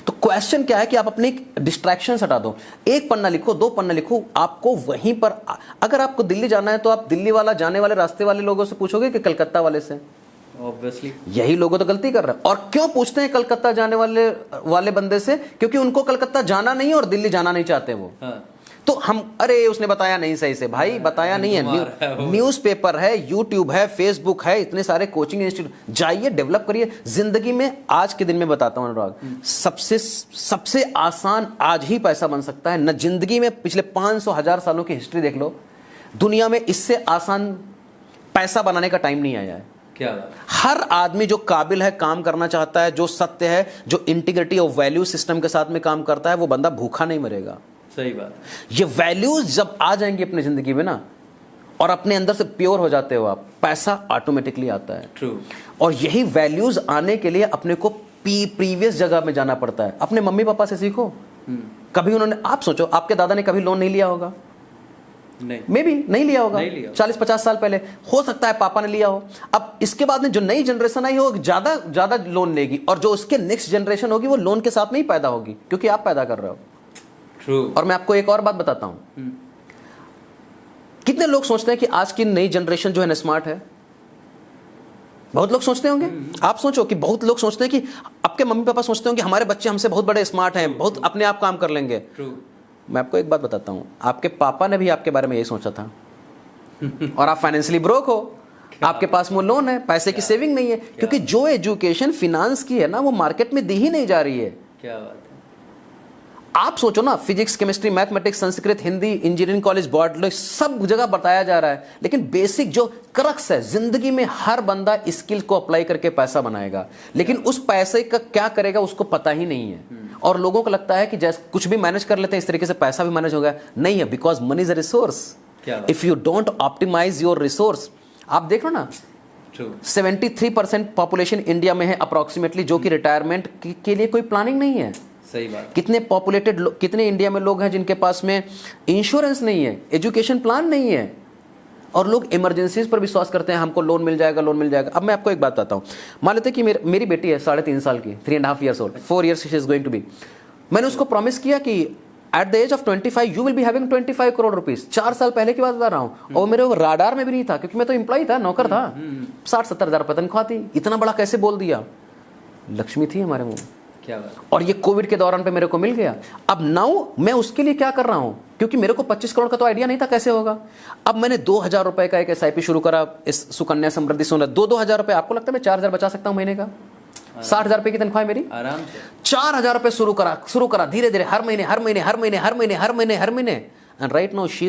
तो क्वेश्चन क्या है कि आप अपने डिस्ट्रैक्शन हटा दो। 1 पन्ना लिखो, 2 पन्ना लिखो, आपको वहीं पर, अगर आपको दिल्ली जाना है तो आप दिल्ली वाला जाने वाले रास्ते वाले लोगों से पूछोगे कि कलकत्ता वाले से? ऑब्वियसली यही लोगों तो गलती कर रहे हैं। और क्यों पूछते हैं कलकत्ता जाने वाले बंदे से? क्योंकि उनको कलकत्ता जाना नहीं है और दिल्ली जाना नहीं चाहते वो। हाँ। तो हम, अरे उसने बताया नहीं सही से, भाई बताया नहीं है। न्यूज़पेपर है, यूट्यूब है, फेसबुक है, इतने सारे कोचिंग इंस्टीट्यूट, जाइए डेवलप करिए जिंदगी में। आज के दिन में बताता हूं अनुराग, सबसे आसान आज ही पैसा बन सकता है। न जिंदगी में पिछले 500,000 सालों की हिस्ट्री देख लो, दुनिया में इससे आसान पैसा बनाने का टाइम नहीं आया है। क्या बात। हर आदमी जो काबिल है, काम करना चाहता है, जो सत्य है, जो इंटीग्रिटी और वैल्यू सिस्टम के साथ में काम करता है, वो बंदा भूखा नहीं मरेगा। सही बात। ये वैल्यूज जब आ जाएंगी अपनी जिंदगी में ना, और अपने अंदर से प्योर हो जाते हो आप, पैसा ऑटोमेटिकली आता है। ट्रू। और यही वैल्यूज आने के लिए अपने को प्रीवियस जगह में जाना पड़ता है। अपने मम्मी पापा से सीखो। कभी उन्होंने, आप सोचो, आपके दादा ने कभी लोन नहीं लिया होगा? नहीं, मे बी नहीं लिया होगा। 40-50 साल पहले हो सकता है पापा ने लिया हो। अब इसके बाद में जो नई जनरेशन आई हो, ज्यादा लोन लेगी, और जो उसके नेक्स्ट जनरेशन होगी वो लोन के साथ में ही पैदा होगी, क्योंकि आप पैदा कर रहे हो। True. और मैं आपको एक और बात बताता हूं, कितने लोग सोचते हैं कि आज की नई जनरेशन जो है ना स्मार्ट है? बहुत लोग सोचते होंगे, आप सोचो कि बहुत लोग सोचते हैं कि आपके मम्मी पापा सोचते होंगे हमारे बच्चे हमसे बहुत बड़े स्मार्ट हैं, बहुत अपने आप काम कर लेंगे। मैं आपको एक बात बताता हूँ, आपके पापा ने भी आपके बारे में यही सोचा था और आप फाइनेंशियली ब्रोक हो, आपके पास वो लोन है, पैसे की सेविंग नहीं है, क्योंकि जो एजुकेशन फिनांस की है ना वो मार्केट में दी ही नहीं जा रही है। क्या बात है। आप सोचो ना, physics, chemistry, mathematics, Sanskrit, Hindi, engineering college, botany, सब जगह बताया जा रहा है, लेकिन बेसिक जो क्रक्स है जिंदगी में, हर बंदा स्किल को अप्लाई करके पैसा बनाएगा, लेकिन उस पैसे का क्या करेगा उसको पता ही नहीं है। और लोगों को लगता है कि जैसे कुछ भी मैनेज कर लेते हैं इस तरीके से पैसा भी मैनेज होगा, नहीं है, because money is a resource. If you don't optimise your resource, आप देखो ना 73% पॉपुलेशन इंडिया में है अप्रोक्सीमेटली, जो कि रिटायरमेंट के लिए कोई प्लानिंग नहीं है। सही बात। कितने इंडिया में लोग हैं जिनके पास में इंश्योरेंस नहीं है, एजुकेशन प्लान नहीं है, और लोग इमरजेंसीज पर विश्वास करते हैं, हमको लोन मिल जाएगा, लोन मिल जाएगा। अब मैं आपको एक बात बताता हूँ, मान लेते हैं कि मेरी बेटी है 3.5 साल की, 3.5 years old, 4 years she is going to be. मैंने उसको प्रॉमिस किया कि at the age of 25 you will be having 25 crore rupees. 4 साल पहले की बात बता रहा हूँ, और मेरे राडार में भी नहीं था, क्योंकि मैं तो एम्प्लॉय था, नौकर था, 60-70 हजार रुपये तनख्वाह थी। इतना बड़ा कैसे बोल दिया? लक्ष्मी थी हमारे मुंह। क्या बात। और ये कोविड के दौरान पे मेरे को मिल गया। अब नाउ मैं उसके लिए क्या कर रहा हूं, क्योंकि मेरे को 25 करोड़ का तो आइडिया नहीं था कैसे होगा। अब मैंने 2,000 रुपए का एक SIP शुरू करा, इस सुकन्या समृद्धि सोना। 2,000 रुपए, आपको लगता है मैं 4,000 बचा सकता हूं महीने का? 60,000 रुपए की तनख्वाह मेरी, आराम से 4,000 रुपए शुरू करा धीरे धीरे, हर महीने। And right now she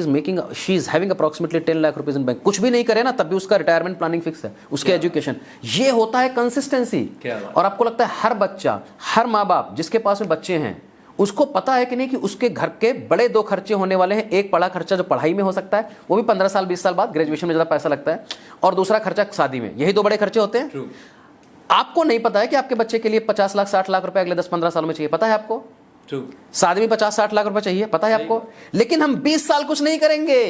is having approximately 10 lakh rupees in bank. कुछ भी नहीं करे ना तब भी उसका रिटायरमेंट प्लानिंग फिक्स है, उसके एजुकेशन। ये होता है कंसिस्टेंसी। और आपको लगता है हर बच्चा, हर माँ बाप जिसके पास में बच्चे हैं, उसको पता है कि नहीं कि उसके घर के बड़े 2 खर्चे होने वाले हैं। एक बड़ा खर्चा जो पढ़ाई में हो सकता है, वो भी 15 साल 20 साल बाद, ग्रेजुएशन में ज्यादा पैसा लगता है, और दूसरा खर्चा शादी में। यही 2 बड़े खर्चे होते हैं। आपको नहीं पता है कि आपके बच्चे के लिए 50 लाख 60 लाख रुपए अगले 10-15 साल में चाहिए, पता है आपको? शादी में 50-60 लाख रुपए चाहिए, पता है आपको? लेकिन हम 20 साल कुछ नहीं करेंगे,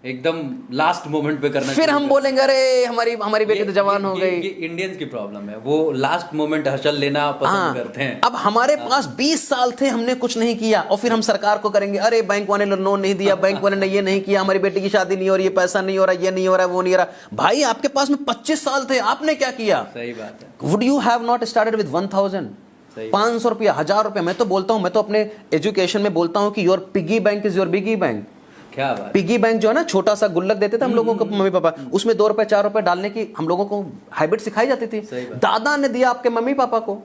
एकदम लास्ट मोमेंट पे करना, फिर हम बोलेंगे अरे हमारी बेटी तो जवान हो गई। ये इंडियंस की प्रॉब्लम है, वो लास्ट मोमेंट हसल लेना पसंद करते हैं। अब हमारे पास 20 साल थे, हमने कुछ नहीं किया, और फिर हम सरकार को करेंगे अरे बैंक वाले ने लोन नहीं दिया, बैंक वाले ने ये नहीं किया, हमारी बेटी की शादी नहीं हो रही है, पैसा नहीं हो रहा, ये नहीं हो रहा, वो नहीं हो रहा। भाई आपके पास में 25 साल थे, आपने क्या किया? सही बात है। Would you have not started with 1,000, 500 रुपया, 1,000 रुपया? मैं तो बोलता हूं, मैं तो अपने एजुकेशन में बोलता हूं कि your piggy bank is your biggy bank. क्या बात। पिगी बैंक जो है ना, छोटा सा गुल्लक देते थे हम लोगों को मम्मी पापा, उसमें 2 रुपए 4 रुपए डालने की हम लोगों को हैबिट सिखाई जाती थी। दादा ने दिया आपके मम्मी पापा को,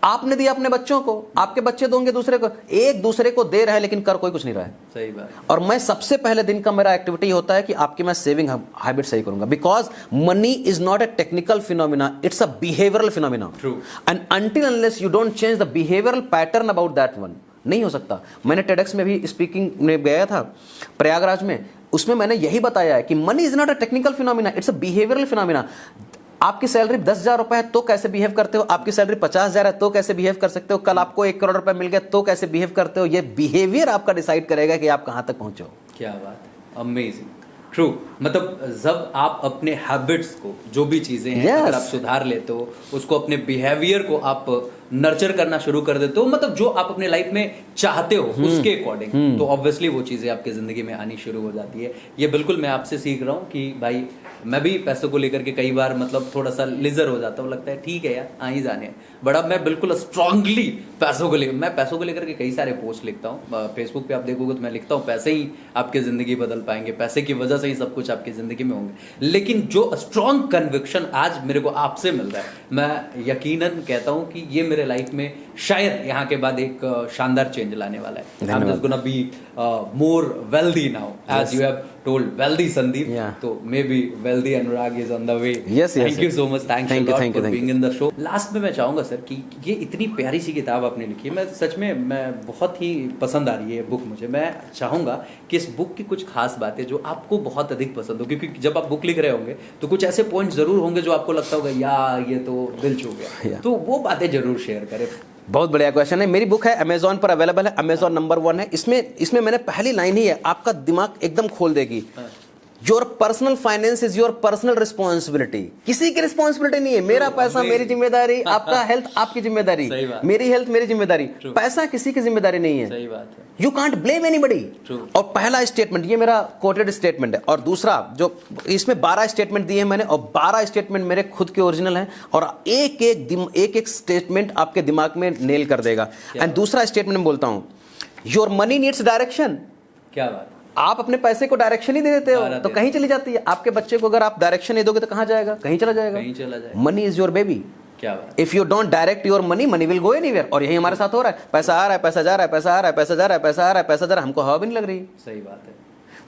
आपने दिया अपने बच्चों को, आपके बच्चे दोगे दूसरे को, एक दूसरे को दे रहे हैं लेकिन कर कोई कुछ नहीं रहा है। सही बात। और मैं सबसे पहले दिन का मेरा एक्टिविटी होता है कि आपकी मैं सेविंग हैबिट सही करूंगा, because money is not a technical phenomena, it's a behavioural phenomena. And until unless you don't change the behavioural pattern about that one, नहीं हो सकता। मैंने टेडेक्स में भी स्पीकिंग में गया था प्रयागराज में, उसमें मैंने यही बताया है कि money is not a technical phenomena, it's a behavioural phenomena. आपकी सैलरी 10,000 रुपए है तो कैसे बिहेव करते हो, आपकी सैलरी 50,000 है तो कैसे बिहेव कर सकते हो, कल आपको 1 करोड़ रुपए मिल गया तो कैसे बिहेव करते हो। ये बिहेवियर आपका डिसाइड करेगा कि आप कहां तक पहुंचो। क्या बात है, अमेजिंग, ट्रू। मतलब जब आप अपने हैबिट्स को, जो भी चीजें हैं, अगर आप सुधार लेते हो, उसको अपने बिहेवियर को आप नर्चर करना शुरू कर देते हो, मतलब जो आप अपने लाइफ में चाहते हो उसके अकॉर्डिंग, तो ऑब्वियसली वो चीजें आपकी जिंदगी में आनी शुरू हो जाती है। ये बिल्कुल मैं आपसे सीख रहा हूँ कि भाई मैं भी पैसों को लेकर के कई बार मतलब थोड़ा सा लिजर हो जाता हूँ, लगता है ठीक है यार आ ही जाने, बट अब मैं बिल्कुल स्ट्रांगली पैसों को लेकर के कई सारे पोस्ट लिखता हूँ। फेसबुक पे आप देखोगे तो मैं लिखता हूँ पैसे ही आपकी जिंदगी बदल पाएंगे, पैसे की वजह से ही सब कुछ आपकी जिंदगी में होंगे। लेकिन जो स्ट्रांग कन्विक्शन आज मेरे को आपसे मिल रहा है, मैं यकीनन कहता हूँ कि ये मेरे लाइफ में शायद यहाँ के बाद एक शानदार चेंज लाने वाला है। I'm just gonna be more wealthy now, as you have told, wealthy Sandeep. तो maybe wealthy Anurag is on the way. Thank you so much. Thanks a lot for being in the show. Last में मैं चाहूंगा sir कि ये इतनी प्यारी सी किताब आपने लिखी है, मैं सच में मैं बहुत ही पसंद आ रही है बुक मुझे। मैं चाहूंगा कि इस बुक की कुछ खास बातें जो आपको बहुत अधिक पसंद हो, क्योंकि जब आप बुक लिख रहे होंगे तो कुछ ऐसे पॉइंट जरूर होंगे जो आपको लगता होगा यार ये तो दिल छू गया, तो वो बातें जरूर शेयर करें। बहुत बढ़िया क्वेश्चन है। मेरी बुक है अमेजॉन पर अवेलेबल है, अमेजॉन नंबर 1 है। इसमें मैंने पहली लाइन ही है, आपका दिमाग एकदम खोल देगी। Your personal finance is your personal responsibility. किसी की रिस्पॉन्सिबिलिटी नहीं है। मेरा पैसा मेरी जिम्मेदारी, आपका हेल्थ आपकी जिम्मेदारी, मेरी हेल्थ मेरी जिम्मेदारी। पैसा किसी की जिम्मेदारी नहीं है। सही बात है। You can't blame anybody. और पहला स्टेटमेंट, ये मेरा कोटेड स्टेटमेंट है, और दूसरा जो इसमें 12 स्टेटमेंट दिए हैं मैंने, और 12 स्टेटमेंट मेरे खुद के ओरिजिनल हैं, और एक एक स्टेटमेंट आपके दिमाग में नेल कर देगा। एंड दूसरा स्टेटमेंट मैं बोलता हूं, योर मनी नीड्स डायरेक्शन। क्या बात। आप अपने पैसे को डायरेक्शन ही दे देते हो तो कहीं चली जाती है। आपके बच्चे को अगर आप डायरेक्शन नहीं दोगे तो कहां जाएगा? कहीं चला जाएगा। Money is your baby. क्या बात। If you don't direct your money, money will go anywhere. और यही हमारे साथ हो रहा है। पैसा आ रहा है, पैसा जा रहा है, पैसा आ रहा है, पैसा जा रहा है, पैसा आ रहा है, पैसा जा रहा है, हमको हवा भी नहीं लग रही। सही बात है।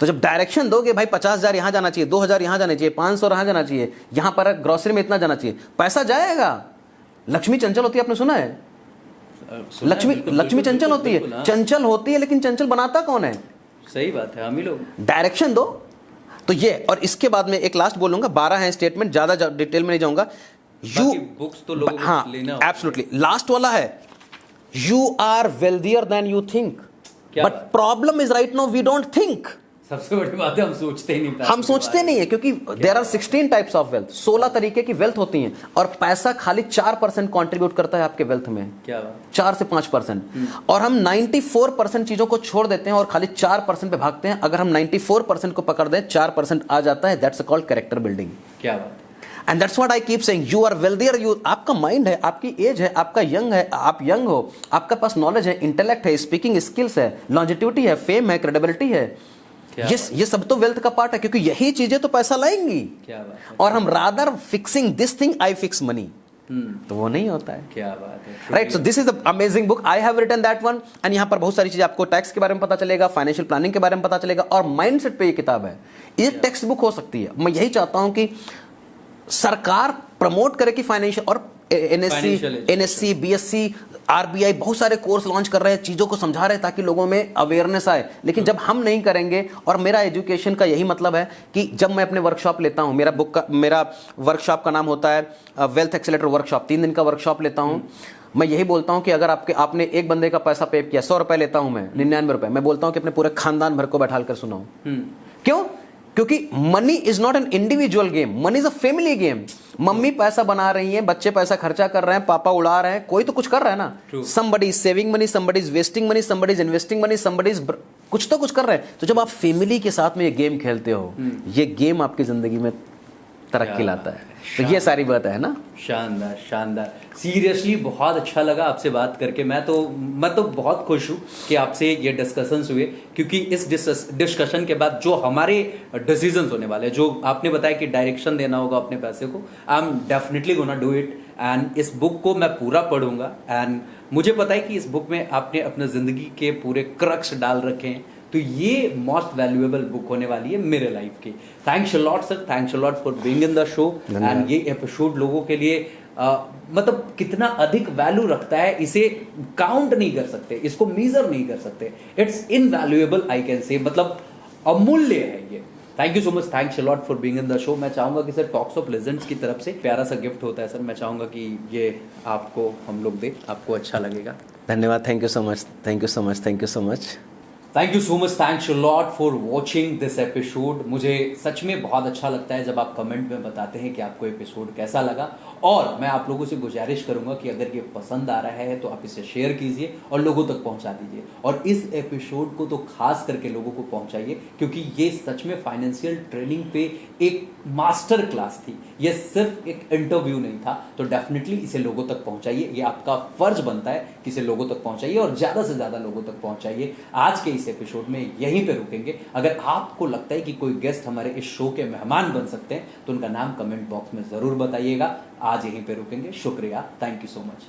तो जब डायरेक्शन दोगे, भाई 50,000 यहां जाना चाहिए, 2,000 यहां जाना चाहिए, 500 यहां जाना चाहिए, यहां पर ग्रोसरी में इतना जाना चाहिए, पैसा जाएगा। लक्ष्मी चंचल होती है, आपने सुना है? लक्ष्मी चंचल होती है, चंचल होती है, लेकिन चंचल बनाता कौन है? सही बात है, हम ही लोग। डायरेक्शन दो तो ये। और इसके बाद में एक लास्ट बोलूंगा, 12 है स्टेटमेंट, ज्यादा डिटेल में नहीं जाऊंगा। यू बुक्स तो लोगों हाँ, को लेना होगा। एब्सोल्युटली। लास्ट वाला है, you are wealthier than you think, but problem is right now we don't think. सबसे बड़ी बात है, हम सोचते ही नहीं। हम सोचते नहीं है, क्योंकि there are 16 types of wealth, 16 तरीके की वेल्थ होती हैं, और पैसा खाली 4% कंट्रीब्यूट करता है आपके वेल्थ में। क्या बात। 4 से 5%। और हम 94% चीजों को छोड़ देते हैं और खाली 4% पे भागते हैं। अगर हम 94% को पकड़ दें, 4% आ जाता है, दैट्स कॉल्ड कैरेक्टर बिल्डिंग। क्या बात। And that's what I keep saying, you are wealthier. You, आपका माइंड है, आपकी एज है, आपका यंग है, आप यंग हो, आपका पास नॉलेज है, इंटेलेक्ट है, स्पीकिंग स्किल्स है, लॉन्जिटिविटी है, फेम है, क्रेडिबिलिटी है। ये सब तो वेल्थ का पार्ट है, क्योंकि यही चीजें तो पैसा लाएंगी। क्या बात है। और हम rather fixing this thing, I fix money, तो वो नहीं होता है। क्या बात है। Right, so this is the amazing book, I have written that one. And यहाँ पर बहुत सारी चीजें आपको टैक्स के बारे में पता चलेगा, फाइनेंशियल प्लानिंग के बारे में पता चलेगा, और माइंडसेट पे ये किताब है। ये टेक्स्ट बुक हो सकती है। मैं यही चाहता हूं कि सरकार प्रमोट करे कि फाइनेंशियल, और एनएससी, बीएससी, आरबीआई बहुत सारे कोर्स लॉन्च कर रहे हैं, चीजों को समझा रहे हैं ताकि लोगों में अवेयरनेस आए। लेकिन जब हम नहीं करेंगे, और मेरा एजुकेशन का यही मतलब है कि जब मैं अपने वर्कशॉप लेता हूं, मेरा वर्कशॉप का नाम होता है वेल्थ एक्सेलेरेटर वर्कशॉप, 3 दिन का वर्कशॉप लेता हूं। मैं यही बोलता हूं कि अगर आपने एक बंदे का पैसा पे किया, 100 रुपए लेता हूं मैं, 99 रुपए, मैं बोलता हूं कि अपने पूरे खानदान भर को बैठा कर सुनाओ। क्यों? क्योंकि money is not an individual game, money is a family game. Mummy पैसा बना रही है, बच्चे पैसा खर्चा कर रहे हैं, पापा उड़ा रहे हैं, कोई तो कुछ कर रहा है ना। Somebody is saving money, somebody is wasting money, somebody is investing money, somebody is कुछ तो कुछ कर रहे हैं। तो जब आप फैमिली के साथ में ये गेम खेलते हो, ये गेम आपकी जिंदगी में तरक्की लाता है। तो ये सारी बात है ना। शानदार शानदार, सीरियसली बहुत अच्छा लगा आपसे बात करके। मैं तो बहुत खुश हूँ कि आपसे ये डिस्कशंस हुए, क्योंकि इस डिस्कशन के बाद जो हमारे डिसीजंस होने वाले हैं, जो आपने बताया कि डायरेक्शन देना होगा अपने पैसे को, I am definitely gonna do it. And इस बुक को मैं पूरा पढ़ूंगा। एंड मुझे पता है कि इस बुक में आपने अपने जिंदगी के पूरे क्रक्स डाल रखे हैं, तो ये मोस्ट वैल्यूएबल बुक होने वाली है मेरे लाइफ की। Thanks a lot sir, thanks a lot for being in the show. And ये एपिसोड लोगों के लिए मतलब कितना अधिक वैल्यू रखता है, इसे काउंट नहीं कर सकते, इसको मीजर नहीं कर सकते। इट्स इनवैल्यूएबल, आई कैन से, मतलब अमूल्य है ये। Thank you so much, thanks a lot for being in the show. मैं चाहूंगा कि सर टॉक्स ऑफ लेजेंड्स की तरफ से प्यारा सा गिफ्ट होता है सर, मैं चाहूंगा कि ये आपको हम लोग दे, आपको अच्छा लगेगा। धन्यवाद, thank you so much, thank you so much, thank you so much. Thank you so much, thanks a lot for watching this episode. मुझे सच में बहुत अच्छा लगता है जब आप कमेंट में बताते हैं कि आपको एपिसोड कैसा लगा। और मैं आप लोगों से गुजारिश करूंगा कि अगर ये पसंद आ रहा है तो आप इसे शेयर कीजिए और लोगों तक पहुंचा दीजिए। और इस एपिसोड को तो खास करके लोगों को पहुंचाइए, क्योंकि ये सच में फाइनेंशियल ट्रेनिंग पे एक मास्टर क्लास थी, ये सिर्फ एक इंटरव्यू नहीं था। तो डेफिनेटली इसे लोगों तक पहुंचाइए, ये आपका फर्ज बनता है कि इसे लोगों तक पहुंचाइए, और ज्यादा से ज्यादा लोगों तक पहुंचाइए। आज के इस एपिसोड में यहीं पे रुकेंगे। अगर आपको लगता है कि कोई गेस्ट हमारे इस शो के मेहमान बन सकते हैं तो उनका नाम कमेंट बॉक्स में जरूर बताइएगा। आज यहीं पे रुकेंगे। शुक्रिया, थैंक यू सो मच।